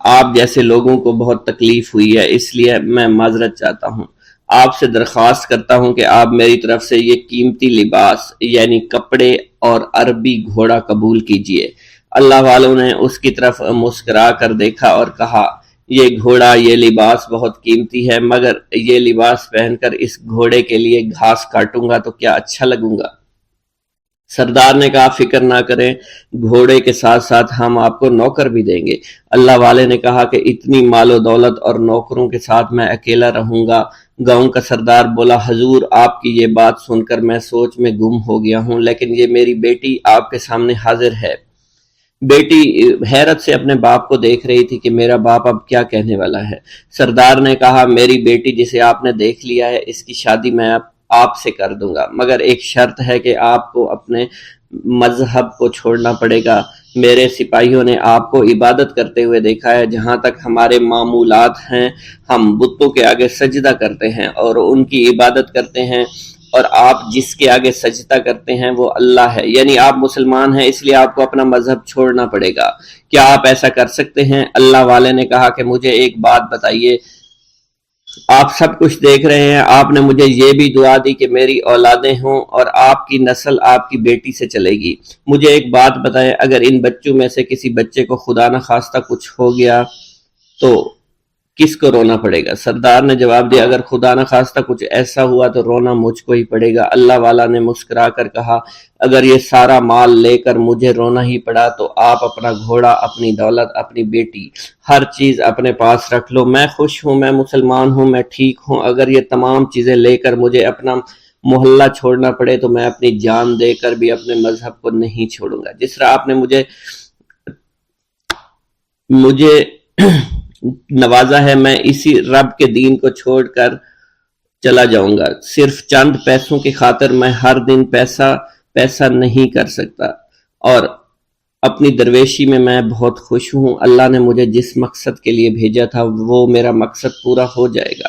آپ جیسے لوگوں کو بہت تکلیف ہوئی ہے، اس لیے میں معذرت چاہتا ہوں۔ آپ سے درخواست کرتا ہوں کہ آپ میری طرف سے یہ قیمتی لباس یعنی کپڑے اور عربی گھوڑا قبول کیجئے۔ اللہ والوں نے اس کی طرف مسکرا کر دیکھا اور کہا یہ گھوڑا، یہ لباس بہت قیمتی ہے، مگر یہ لباس پہن کر اس گھوڑے کے لیے گھاس کاٹوں گا تو کیا اچھا لگوں گا؟ سردار نے کہا فکر نہ کریں، گھوڑے کے ساتھ ساتھ ہم آپ کو نوکر بھی دیں گے۔ اللہ والے نے کہا کہ اتنی مال و دولت اور نوکروں کے ساتھ میں اکیلا رہوں گا؟ گاؤں کا سردار بولا حضور آپ کی یہ بات سن کر میں سوچ میں گم ہو گیا ہوں، لیکن یہ میری بیٹی آپ کے سامنے حاضر ہے۔ بیٹی حیرت سے اپنے باپ کو دیکھ رہی تھی کہ میرا باپ اب کیا کہنے والا ہے۔ سردار نے کہا میری بیٹی جسے آپ نے دیکھ لیا ہے، اس کی شادی میں آپ سے کر دوں گا، مگر ایک شرط ہے کہ آپ کو اپنے مذہب کو چھوڑنا پڑے گا۔ میرے سپاہیوں نے آپ کو عبادت کرتے ہوئے دیکھا ہے، جہاں تک ہمارے معمولات ہیں ہم بتوں کے آگے سجدہ کرتے ہیں اور ان کی عبادت کرتے ہیں، اور آپ جس کے آگے سجدہ کرتے ہیں وہ اللہ ہے، یعنی آپ مسلمان ہیں، اس لیے آپ کو اپنا مذہب چھوڑنا پڑے گا۔ کیا آپ ایسا کر سکتے ہیں؟ اللہ والے نے کہا کہ مجھے ایک بات بتائیے، آپ سب کچھ دیکھ رہے ہیں، آپ نے مجھے یہ بھی دعا دی کہ میری اولادیں ہوں اور آپ کی نسل آپ کی بیٹی سے چلے گی۔ مجھے ایک بات بتائیں، اگر ان بچوں میں سے کسی بچے کو خدا نہ خواستہ کچھ ہو گیا تو کس کو رونا پڑے گا؟ سردار نے جواب دیا اگر خدا نہ خواستہ کچھ ایسا ہوا تو رونا مجھ کو ہی پڑے گا۔ اللہ والا نے مسکرا کر کہا اگر یہ سارا مال لے کر مجھے رونا ہی پڑا تو آپ اپنا گھوڑا، اپنی دولت، اپنی بیٹی، ہر چیز اپنے پاس رکھ لو۔ میں خوش ہوں، میں مسلمان ہوں، میں ٹھیک ہوں۔ اگر یہ تمام چیزیں لے کر مجھے اپنا محلہ چھوڑنا پڑے تو میں اپنی جان دے کر بھی اپنے مذہب کو نہیں چھوڑوں گا۔ جس طرح آپ نے مجھے نوازا ہے، میں اسی رب کے دین کو چھوڑ کر چلا جاؤں گا۔ صرف چند پیسوں کی خاطر میں ہر دن پیسہ نہیں کر سکتا، اور اپنی درویشی میں بہت خوش ہوں۔ اللہ نے مجھے جس مقصد کے لیے بھیجا تھا وہ میرا مقصد پورا ہو جائے گا۔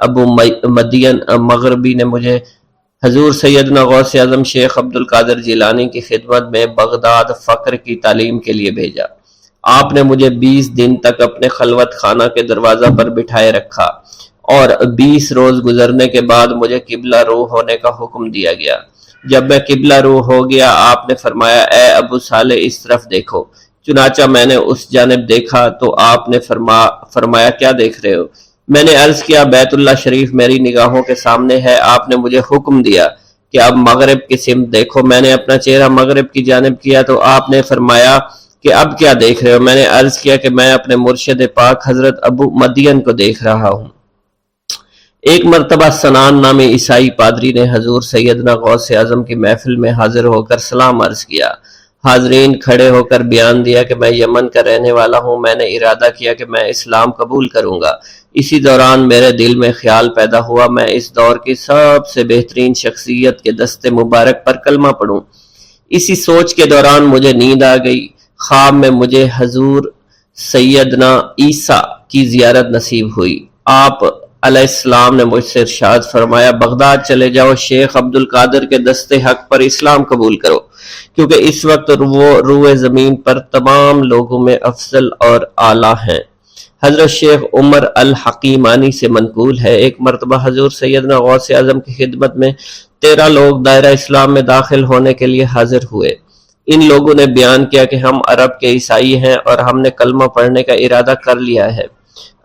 ابو مدین مغربی نے مجھے حضور سیدنا غوث اعظم شیخ عبد القادر جیلانی کی خدمت میں بغداد فقر کی تعلیم کے لیے بھیجا۔ آپ نے مجھے 20 دن تک اپنے خلوت خانہ کے دروازہ پر بٹھائے رکھا اور 20 روز گزرنے کے بعد مجھے قبلہ رو ہونے کا حکم دیا گیا۔ جب میں قبلہ رو ہو گیا آپ نے فرمایا اے ابو صالح اس طرف دیکھو۔ چنانچہ میں نے اس جانب دیکھا تو آپ نے فرمایا کیا دیکھ رہے ہو؟ میں نے عرض کیا بیت اللہ شریف میری نگاہوں کے سامنے ہے۔ آپ نے مجھے حکم دیا کہ اب مغرب کی سمت دیکھو۔ میں نے اپنا چہرہ مغرب کی جانب کیا تو آپ نے فرمایا کہ اب کیا دیکھ رہے ہو؟ میں نے عرض کیا کہ میں اپنے مرشد پاک حضرت ابو مدین کو دیکھ رہا ہوں۔ ایک مرتبہ سنان نامی عیسائی پادری نے حضور سیدنا غوث اعظم کی محفل میں حاضر ہو کر سلام عرض کیا۔ حاضرین کھڑے ہو کر بیان دیا کہ میں یمن کا رہنے والا ہوں۔ میں نے ارادہ کیا کہ میں اسلام قبول کروں گا۔ اسی دوران میرے دل میں خیال پیدا ہوا میں اس دور کی سب سے بہترین شخصیت کے دستے مبارک پر کلمہ پڑھوں۔ اسی سوچ کے دوران مجھے نیند آ گئی۔ خواب میں مجھے حضور سیدنا عیسیٰ کی زیارت نصیب ہوئی۔ آپ علیہ السلام نے مجھ سے ارشاد فرمایا بغداد چلے جاؤ، شیخ عبد القادر کے دستے حق پر اسلام قبول کرو، کیونکہ اس وقت وہ روئے زمین پر تمام لوگوں میں افضل اور اعلیٰ ہیں۔ حضرت شیخ عمر الحکیمانی سے منقول ہے ایک مرتبہ حضور سیدنا غوث اعظم کی خدمت میں 13 لوگ دائرہ اسلام میں داخل ہونے کے لیے حاضر ہوئے۔ ان لوگوں نے بیان کیا کہ ہم عرب کے عیسائی ہیں اور ہم نے کلمہ پڑھنے کا ارادہ کر لیا ہے۔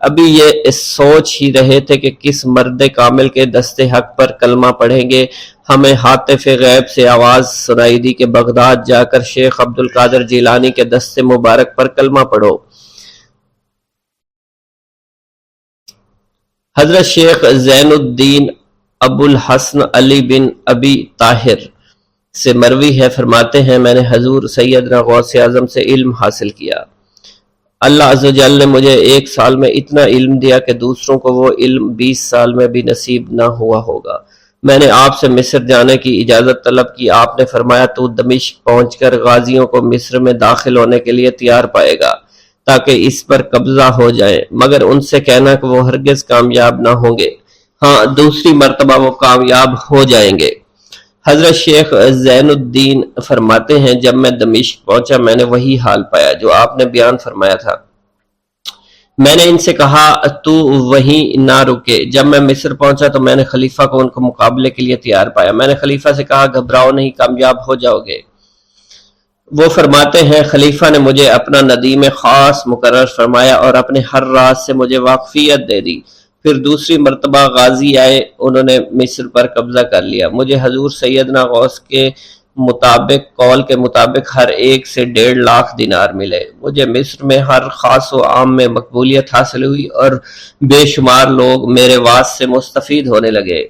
ابھی یہ سوچ ہی رہے تھے کہ کس مرد کامل کے دستے حق پر کلمہ پڑھیں گے۔ ہمیں ہاتف غیب سے آواز سنائی دی کہ بغداد جا کر شیخ عبد القادر جیلانی کے دستے مبارک پر کلمہ پڑھو۔ حضرت شیخ زین الدین ابو الحسن علی بن ابی طاہر سے مروی ہے، فرماتے ہیں میں نے حضور سیدنا غوث اعظم سے علم حاصل کیا۔ اللہ عز و جل نے مجھے 1 سال میں اتنا علم دیا کہ دوسروں کو وہ علم 20 سال میں بھی نصیب نہ ہوا ہوگا۔ میں نے آپ سے مصر جانے کی اجازت طلب کی۔ آپ نے فرمایا تو دمشق پہنچ کر غازیوں کو مصر میں داخل ہونے کے لیے تیار پائے گا تاکہ اس پر قبضہ ہو جائے، مگر ان سے کہنا کہ وہ ہرگز کامیاب نہ ہوں گے، ہاں دوسری مرتبہ وہ کامیاب ہو جائیں گے۔ حضرت شیخ زین الدین فرماتے ہیں جب میں دمشق پہنچا میں نے وہی حال پایا جو آپ نے بیان فرمایا تھا۔ میں نے ان سے کہا تو وہیں نہ رکے۔ جب میں مصر پہنچا تو میں نے خلیفہ کو ان کو مقابلے کے لیے تیار پایا۔ میں نے خلیفہ سے کہا گھبراؤ نہیں، کامیاب ہو جاؤ گے۔ وہ فرماتے ہیں خلیفہ نے مجھے اپنا ندیم خاص مقرر فرمایا اور اپنے ہر راز سے مجھے واقفیت دے دی۔ پھر دوسری مرتبہ غازی آئے، انہوں نے مصر پر قبضہ کر لیا۔ مجھے حضور سیدنا غوث کے قول کے مطابق ہر ایک سے 1.5 لاکھ دینار ملے۔ مجھے مصر میں ہر خاص و عام میں مقبولیت حاصل ہوئی اور بے شمار لوگ میرے واس سے مستفید ہونے لگے۔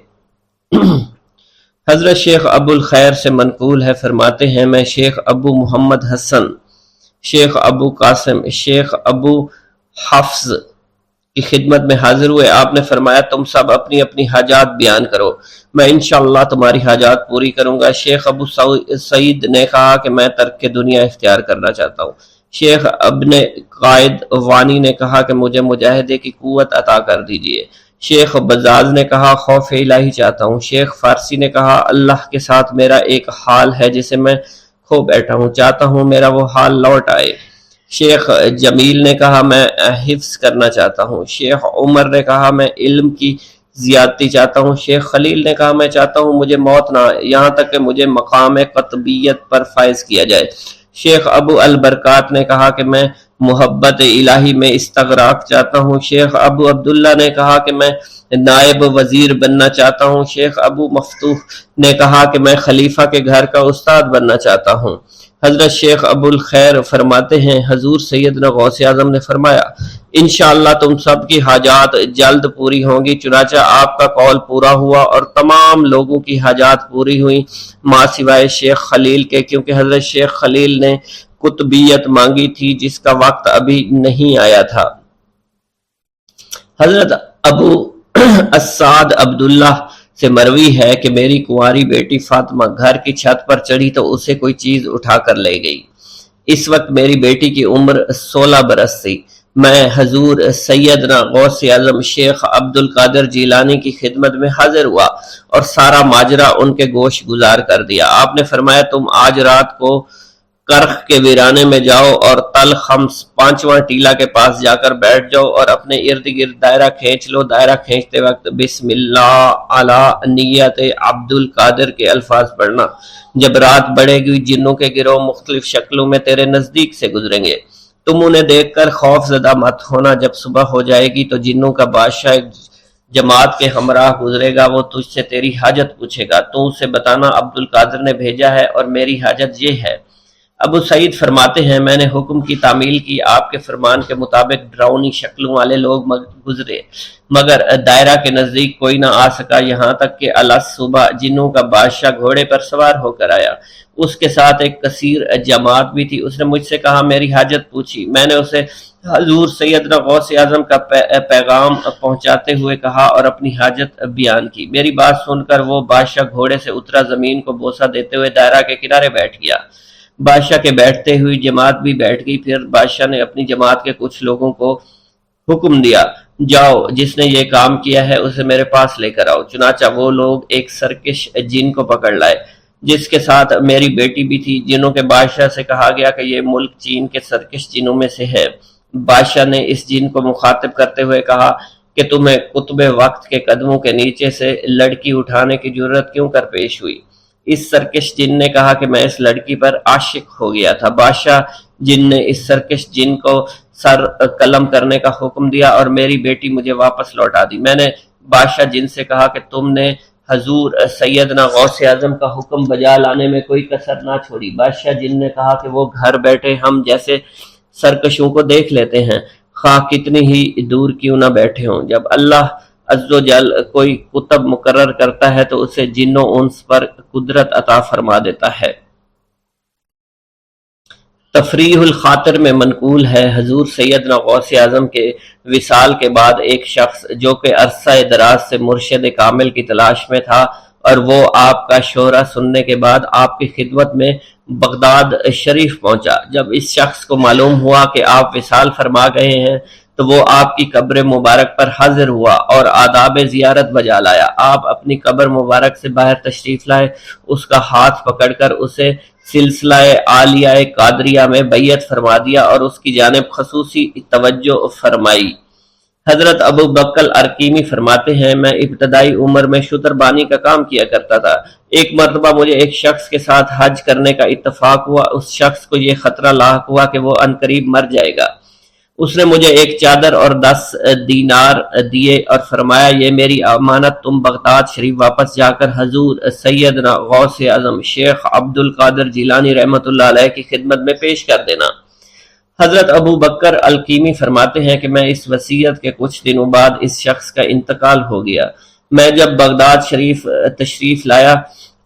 حضرت شیخ ابو الخیر سے منقول ہے، فرماتے ہیں میں شیخ ابو محمد حسن، شیخ ابو قاسم، شیخ ابو حفظ کی خدمت میں حاضر ہوئے۔ آپ نے فرمایا تم سب اپنی اپنی حاجات بیان کرو، میں انشاءاللہ تمہاری حاجات پوری کروں گا۔ شیخ ابو سعید نے کہا کہ میں ترک دنیا اختیار کرنا چاہتا ہوں۔ شیخ ابن قائد وانی نے کہا کہ مجھے مجاہدے کی قوت عطا کر دیجئے۔ شیخ بزاز نے کہا خوف الہی چاہتا ہوں۔ شیخ فارسی نے کہا اللہ کے ساتھ میرا ایک حال ہے جسے میں کھو بیٹھا ہوں، چاہتا ہوں میرا وہ حال لوٹ آئے۔ شیخ جمیل نے کہا میں حفظ کرنا چاہتا ہوں۔ شیخ عمر نے کہا میں علم کی زیادتی چاہتا ہوں۔ شیخ خلیل نے کہا میں چاہتا ہوں مجھے موت نہ آئے یہاں تک کہ مجھے مقام قطبیت پر فائز کیا جائے۔ شیخ ابو البرکات نے کہا کہ میں محبت الہی میں استغراق چاہتا ہوں۔ شیخ ابو عبداللہ نے کہا کہ میں نائب وزیر بننا چاہتا ہوں۔ شیخ ابو مفتوح نے کہا کہ میں خلیفہ کے گھر کا استاد بننا چاہتا ہوں۔ حضرت شیخ ابو الخیر فرماتے ہیں حضور سیدنا غوث اعظم نے فرمایا انشاءاللہ تم سب کی حاجات جلد پوری ہوں گی۔ چنانچہ آپ کا قول پورا ہوا اور تمام لوگوں کی حاجات پوری ہوئیں ماں سوائے شیخ خلیل کے، کیونکہ حضرت شیخ خلیل نے قطبیت مانگی تھی جس کا وقت ابھی نہیں آیا تھا۔ حضرت ابو السعد عبداللہ سے مروی ہے کہ میری کنواری بیٹی فاطمہ گھر کی چھت پر چڑھی تو اسے کوئی چیز اٹھا کر لے گئی۔ اس وقت میری بیٹی کی عمر 16 برس تھی۔ میں حضور سیدنا غوث اعظم شیخ عبد القادر جیلانی کی خدمت میں حاضر ہوا اور سارا ماجرا ان کے گوش گزار کر دیا۔ آپ نے فرمایا تم آج رات کو کرخ کے ویرانے میں جاؤ اور تل خمس 5واں ٹیلا کے پاس جا کر بیٹھ جاؤ اور اپنے ارد گرد دائرہ کھینچ لو۔ دائرہ کھینچتے وقت بسم اللہ علی نیت عبد القادر کے الفاظ پڑھنا۔ جب رات بڑھے گی جنوں کے گروہ مختلف شکلوں میں تیرے نزدیک سے گزریں گے، تم انہیں دیکھ کر خوف زدہ مت ہونا۔ جب صبح ہو جائے گی تو جنوں کا بادشاہ ایک جماعت کے ہمراہ گزرے گا، وہ تجھ سے تیری حاجت پوچھے گا، تو اسے بتانا عبد القادر نے بھیجا ہے اور میری حاجت یہ ہے۔ ابو سعید فرماتے ہیں میں نے حکم کی تعمیل کی، آپ کے فرمان کے مطابق ڈراؤنی شکلوں والے لوگ گزرے مگر دائرہ کے نزدیک کوئی نہ آ سکا، یہاں تک کہ صبح جنوں کا بادشاہ گھوڑے پر سوار ہو کر آیا، اس کے ساتھ ایک کثیر جماعت بھی تھی۔ اس نے مجھ سے کہا میری حاجت پوچھی، میں نے اسے حضور سیدنا غوث اعظم کا پیغام پہنچاتے ہوئے کہا اور اپنی حاجت بیان کی۔ میری بات سن کر وہ بادشاہ گھوڑے سے اترا، زمین کو بوسہ دیتے ہوئے دائرہ کے کنارے بیٹھ گیا۔ بادشاہ کے بیٹھتے ہوئی جماعت بھی بیٹھ گئی۔ پھر بادشاہ نے اپنی جماعت کے کچھ لوگوں کو حکم دیا، جاؤ جس نے یہ کام کیا ہے اسے میرے پاس لے کر آؤ۔ چنانچہ وہ لوگ ایک سرکش جن کو پکڑ لائے جس کے ساتھ میری بیٹی بھی تھی۔ جنوں کے بادشاہ سے کہا گیا کہ یہ ملک چین کے سرکش جنوں میں سے ہے۔ بادشاہ نے اس جن کو مخاطب کرتے ہوئے کہا کہ تمہیں قطب وقت کے قدموں کے نیچے سے لڑکی اٹھانے کی جرت کیوں کر پیش ہوئی؟ اس سرکش جن نے کہا کہ میں اس لڑکی پر عاشق ہو گیا تھا۔ بادشاہ جن نے اس سرکش جن کو سر قلم کرنے کا حکم دیا اور میری بیٹی مجھے واپس لوٹا دی۔ میں نے بادشاہ جن سے کہا کہ تم نے حضور سیدنا غوث اعظم کا حکم بجا لانے میں کوئی کسر نہ چھوڑی۔ بادشاہ جن نے کہا کہ وہ گھر بیٹھے ہم جیسے سرکشوں کو دیکھ لیتے ہیں، خواہ کتنی ہی دور کیوں نہ بیٹھے ہوں۔ جب اللہ عز و جل کوئی قطب مقرر کرتا ہے تو اسے جن و انس پر قدرت عطا فرما دیتا ہے۔ تفریح الخاطر میں منقول ہے حضور سیدنا غوث اعظم کے وصال کے بعد ایک شخص جو کہ عرصہ دراز سے مرشد کامل کی تلاش میں تھا اور وہ آپ کا شورا سننے کے بعد آپ کی خدمت میں بغداد شریف پہنچا۔ جب اس شخص کو معلوم ہوا کہ آپ وصال فرما گئے ہیں تو وہ آپ کی قبر مبارک پر حاضر ہوا اور آداب زیارت بجا لایا۔ آپ اپنی قبر مبارک سے باہر تشریف لائے، اس کا ہاتھ پکڑ کر اسے سلسلہ عالیہ قادریہ میں بیعت فرما دیا اور اس کی جانب خصوصی توجہ فرمائی۔ حضرت ابو بکر ارکیمی فرماتے ہیں میں ابتدائی عمر میں شتر بانی کا کام کیا کرتا تھا۔ ایک مرتبہ مجھے ایک شخص کے ساتھ حج کرنے کا اتفاق ہوا۔ اس شخص کو یہ خطرہ لاحق ہوا کہ وہ عنقریب مر جائے گا۔ اس نے مجھے ایک چادر اور 10 دینار دیے اور فرمایا یہ میری امانت، تم بغداد شریف واپس جا کر حضور سیدنا غوث اعظم شیخ عبد القادر جیلانی رحمۃ اللہ علیہ کی خدمت میں پیش کر دینا۔ حضرت ابو بکر الکیمی فرماتے ہیں کہ میں اس وصیت کے کچھ دنوں بعد اس شخص کا انتقال ہو گیا۔ میں جب بغداد شریف تشریف لایا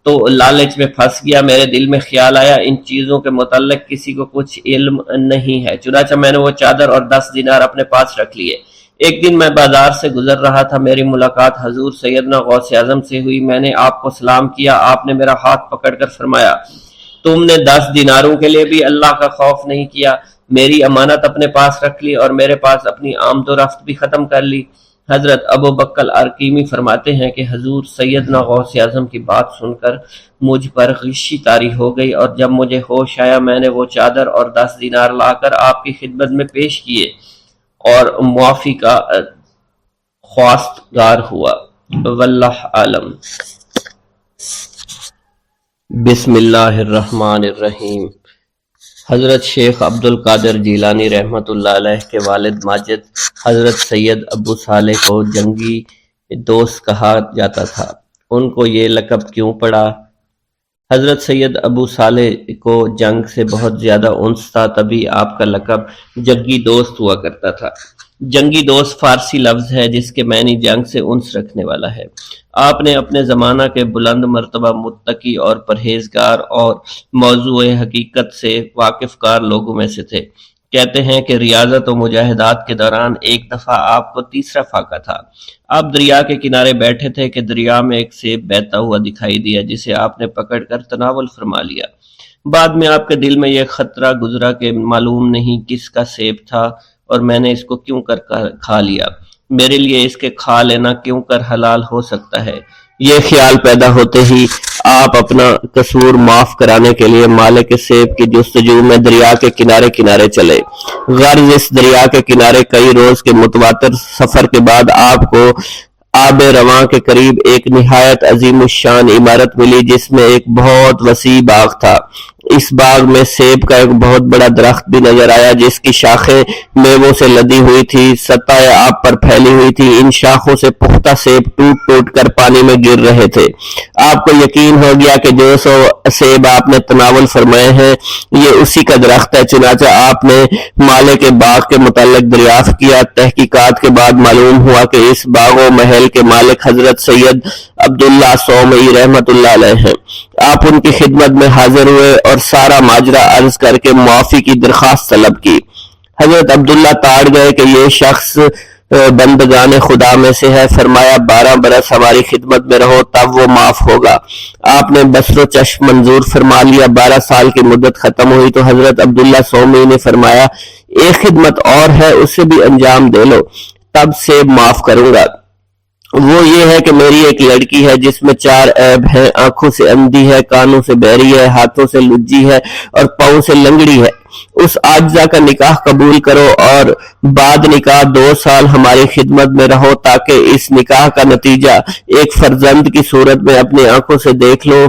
تو لالچ میں پھنس گیا۔ میرے دل میں خیال آیا ان چیزوں کے متعلق کسی کو کچھ علم نہیں ہے، چنانچہ میں نے وہ چادر اور 10 دینار اپنے پاس رکھ لیے۔ ایک دن میں بازار سے گزر رہا تھا، میری ملاقات حضور سیدنا غوث اعظم سے ہوئی۔ میں نے آپ کو سلام کیا، آپ نے میرا ہاتھ پکڑ کر فرمایا تم نے 10 دیناروں کے لیے بھی اللہ کا خوف نہیں کیا، میری امانت اپنے پاس رکھ لی اور میرے پاس اپنی آمد و رفت بھی ختم کر لی۔ حضرت ابو بکر ارکیمی فرماتے ہیں کہ حضور سیدنا غوث اعظم کی بات سن کر مجھ پر غشی طاری ہو گئی اور جب مجھے ہوش آیا میں نے وہ چادر اور 10 دینار لا کر آپ کی خدمت میں پیش کیے اور معافی کا خواستگار ہوا۔ واللہ عالم۔ بسم اللہ الرحمن الرحیم۔ حضرت شیخ عبد القادر جیلانی رحمۃ اللہ علیہ کے والد ماجد حضرت سید ابو صالح کو جنگی دوست کہا جاتا تھا۔ ان کو یہ لقب کیوں پڑا؟ حضرت سید ابو صالح کو جنگ سے بہت زیادہ انس تھا، تبھی آپ کا لقب جنگی دوست ہوا کرتا تھا۔ جنگی دوست فارسی لفظ ہے جس کے معنی جنگ سے انس رکھنے والا ہے۔ آپ نے اپنے زمانہ کے بلند مرتبہ متقی اور پرہیزگار اور موضوع حقیقت سے واقف کار لوگوں میں سے تھے۔ کہتے ہیں کہ ریاضت و مجاہدات کے دوران ایک دفعہ آپ کو تیسرا فاقہ تھا۔ آپ دریا کے کنارے بیٹھے تھے کہ دریا میں ایک سیب بہتا ہوا دکھائی دیا جسے آپ نے پکڑ کر تناول فرما لیا۔ بعد میں آپ کے دل میں یہ خطرہ گزرا کہ معلوم نہیں کس کا سیب تھا اور میں نے اس کو کیوں کر کھا لیا؟ میرے لیے اس کے کھا لینا کیوں کر حلال ہو سکتا ہے؟ یہ خیال پیدا ہوتے ہی آپ اپنا قصور معاف کرانے کے لیے مالک سیب کی جستجو میں دریا کے کنارے کنارے چلے۔ غرض اس دریا کے کنارے کئی روز کے متواتر سفر کے بعد آپ کو آب رواں کے قریب ایک نہایت عظیم الشان عمارت ملی جس میں ایک بہت وسیع باغ تھا۔ اس باغ میں سیب کا ایک بہت بڑا درخت بھی نظر آیا جس کی شاخیں میووں سے لدی ہوئی تھی، سطح آب پر پھیلی ہوئی تھی۔ ان شاخوں سے پختہ سیب ٹوٹ ٹوٹ کر پانی میں گر رہے تھے۔ آپ کو یقین ہو گیا کہ جو سو سیب آپ نے تناول فرمائے ہیں یہ اسی کا درخت ہے۔ چنانچہ آپ نے مالک باغ کے متعلق دریافت کیا۔ تحقیقات کے بعد معلوم ہوا کہ اس باغ و محل کے مالک حضرت سید عبداللہ صومعی رحمت اللہ علیہ ہیں۔ آپ ان کی خدمت میں حاضر ہوئے اور سارا ماجرا عرض کر کے معافی کی درخواست طلب کی۔ حضرت عبداللہ تاڑ گئے کہ یہ شخص بندگان خدا میں سے ہے۔ فرمایا 12 برس ہماری خدمت میں رہو تب وہ معاف ہوگا۔ آپ نے بصر و چشم منظور فرما لیا۔ 12 سال کی مدت ختم ہوئی تو حضرت عبداللہ صومعی نے فرمایا ایک خدمت اور ہے اسے بھی انجام دے لو تب سے معاف کروں گا۔ وہ یہ ہے کہ میری ایک لڑکی ہے جس میں 4 عیب ہیں، آنکھوں سے اندھی ہے، کانوں سے بہری ہے، ہاتھوں سے لجی ہے اور پاؤں سے لنگڑی ہے۔ اس عاجزہ کا نکاح قبول کرو اور بعد نکاح 2 سال ہماری خدمت میں رہو تاکہ اس نکاح کا نتیجہ ایک فرزند کی صورت میں اپنی آنکھوں سے دیکھ لو۔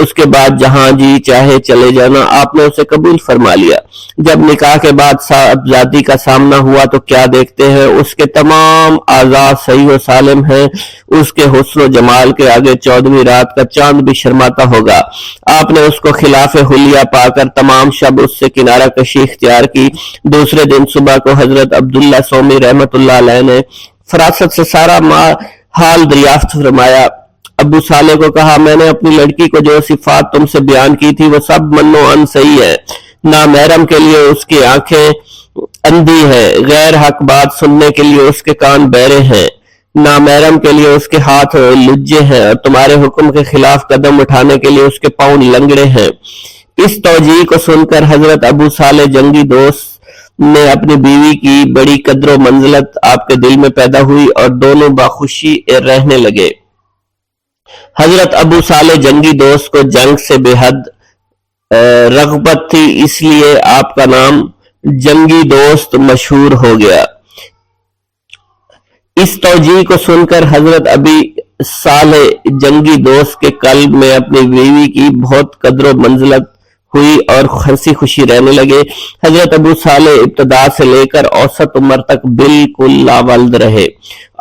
اس کے بعد جہاں جی چاہے چلے جانا۔ آپ نے اسے قبول فرما لیا۔ جب نکاح کے بعد صاحبزادی کا سامنا ہوا تو کیا دیکھتے ہیں اس کے تمام اعضاء صحیح و سالم ہیں۔ اس کے حسن و جمال کے آگے 14ویں رات کا چاند بھی شرماتا ہوگا۔ آپ نے اس کو خلاف حلیہ پا کر تمام شب اس سے کنارہ کشی اختیار کی۔ دوسرے دن صبح کو حضرت عبداللہ صومعی رحمت اللہ علیہ نے فراست سے سارا حال دریافت فرمایا۔ ابو صالح کو کہا میں نے اپنی لڑکی کو جو صفات تم سے بیان کی تھی وہ سب منو ان صحیح ہے۔ نامحرم کے لیے اس کی آنکھیں اندھی ہیں، غیر حق بات سننے کے لیے اس کے کان بہرے ہیں، نامحرم کے لیے اس کے ہاتھ لجے ہیں اور تمہارے حکم کے خلاف قدم اٹھانے کے لیے اس کے پاؤں لنگڑے ہیں۔ اس توجیہ کو سن کر حضرت ابو صالح جنگی دوست نے اپنی بیوی کی بڑی قدر و منزلت آپ کے دل میں پیدا ہوئی اور دونوں باخوشی رہنے لگے۔ حضرت ابو صالح جنگی دوست کو جنگ سے بے حد رغبت تھی، اس لیے آپ کا نام جنگی دوست مشہور ہو گیا۔ اس توجیہ کو سن کر حضرت ابی صالح جنگی دوست کے قلب میں اپنی بیوی کی بہت قدر و منزلت ہوئی اور ہنسی خوشی رہنے لگے۔ حضرت ابو صالح ابتدا سے لے کر اوسط عمر تک بالکل لاولد رہے۔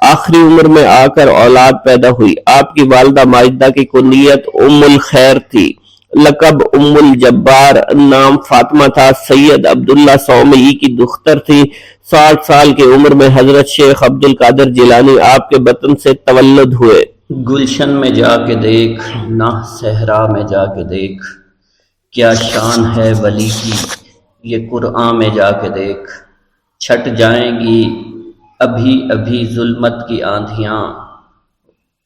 آخری عمر میں آ کر اولاد پیدا ہوئی۔ آپ کی والدہ ماجدہ کی کنیت ام الخیر تھی، لقب ام الجبار، نام فاطمہ تھا۔ سید عبداللہ صومعی کی دختر تھی۔ 60 سال کی عمر میں حضرت شیخ عبد القادر جیلانی آپ کے بطن سے تولد ہوئے۔ گلشن میں جا کے دیکھ، نہ صحرا میں جا کے دیکھ، کیا شان ہے ولی کی یہ قرآن میں جا کے دیکھ۔ چھٹ جائیں گی ابھی ابھی ظلمت کی آندھیاں،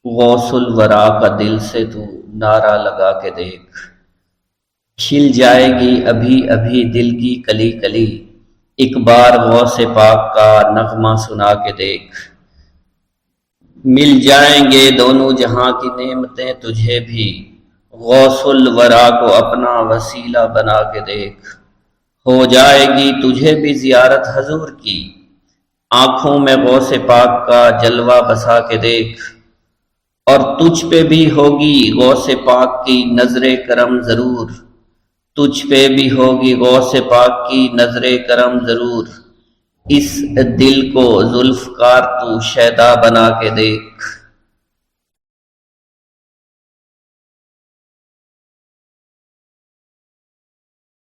غوث الورا کا دل سے تو نعرہ لگا کے دیکھ۔ کھل جائے گی ابھی ابھی دل کی کلی کلی، ایک بار غوث پاک کا نغمہ سنا کے دیکھ۔ مل جائیں گے دونوں جہاں کی نعمتیں تجھے بھی، غوث الورا کو اپنا وسیلہ بنا کے دیکھ۔ ہو جائے گی تجھے بھی زیارت حضور کی، آنکھوں میں غوث پاک کا جلوہ بسا کے دیکھ۔ اور تجھ پہ بھی ہوگی غوث پاک کی نظر کرم ضرور، تجھ پہ بھی ہوگی غوث پاک کی نظر کرم ضرور، اس دل کو ذوالفقار تو شیدا بنا کے دیکھ۔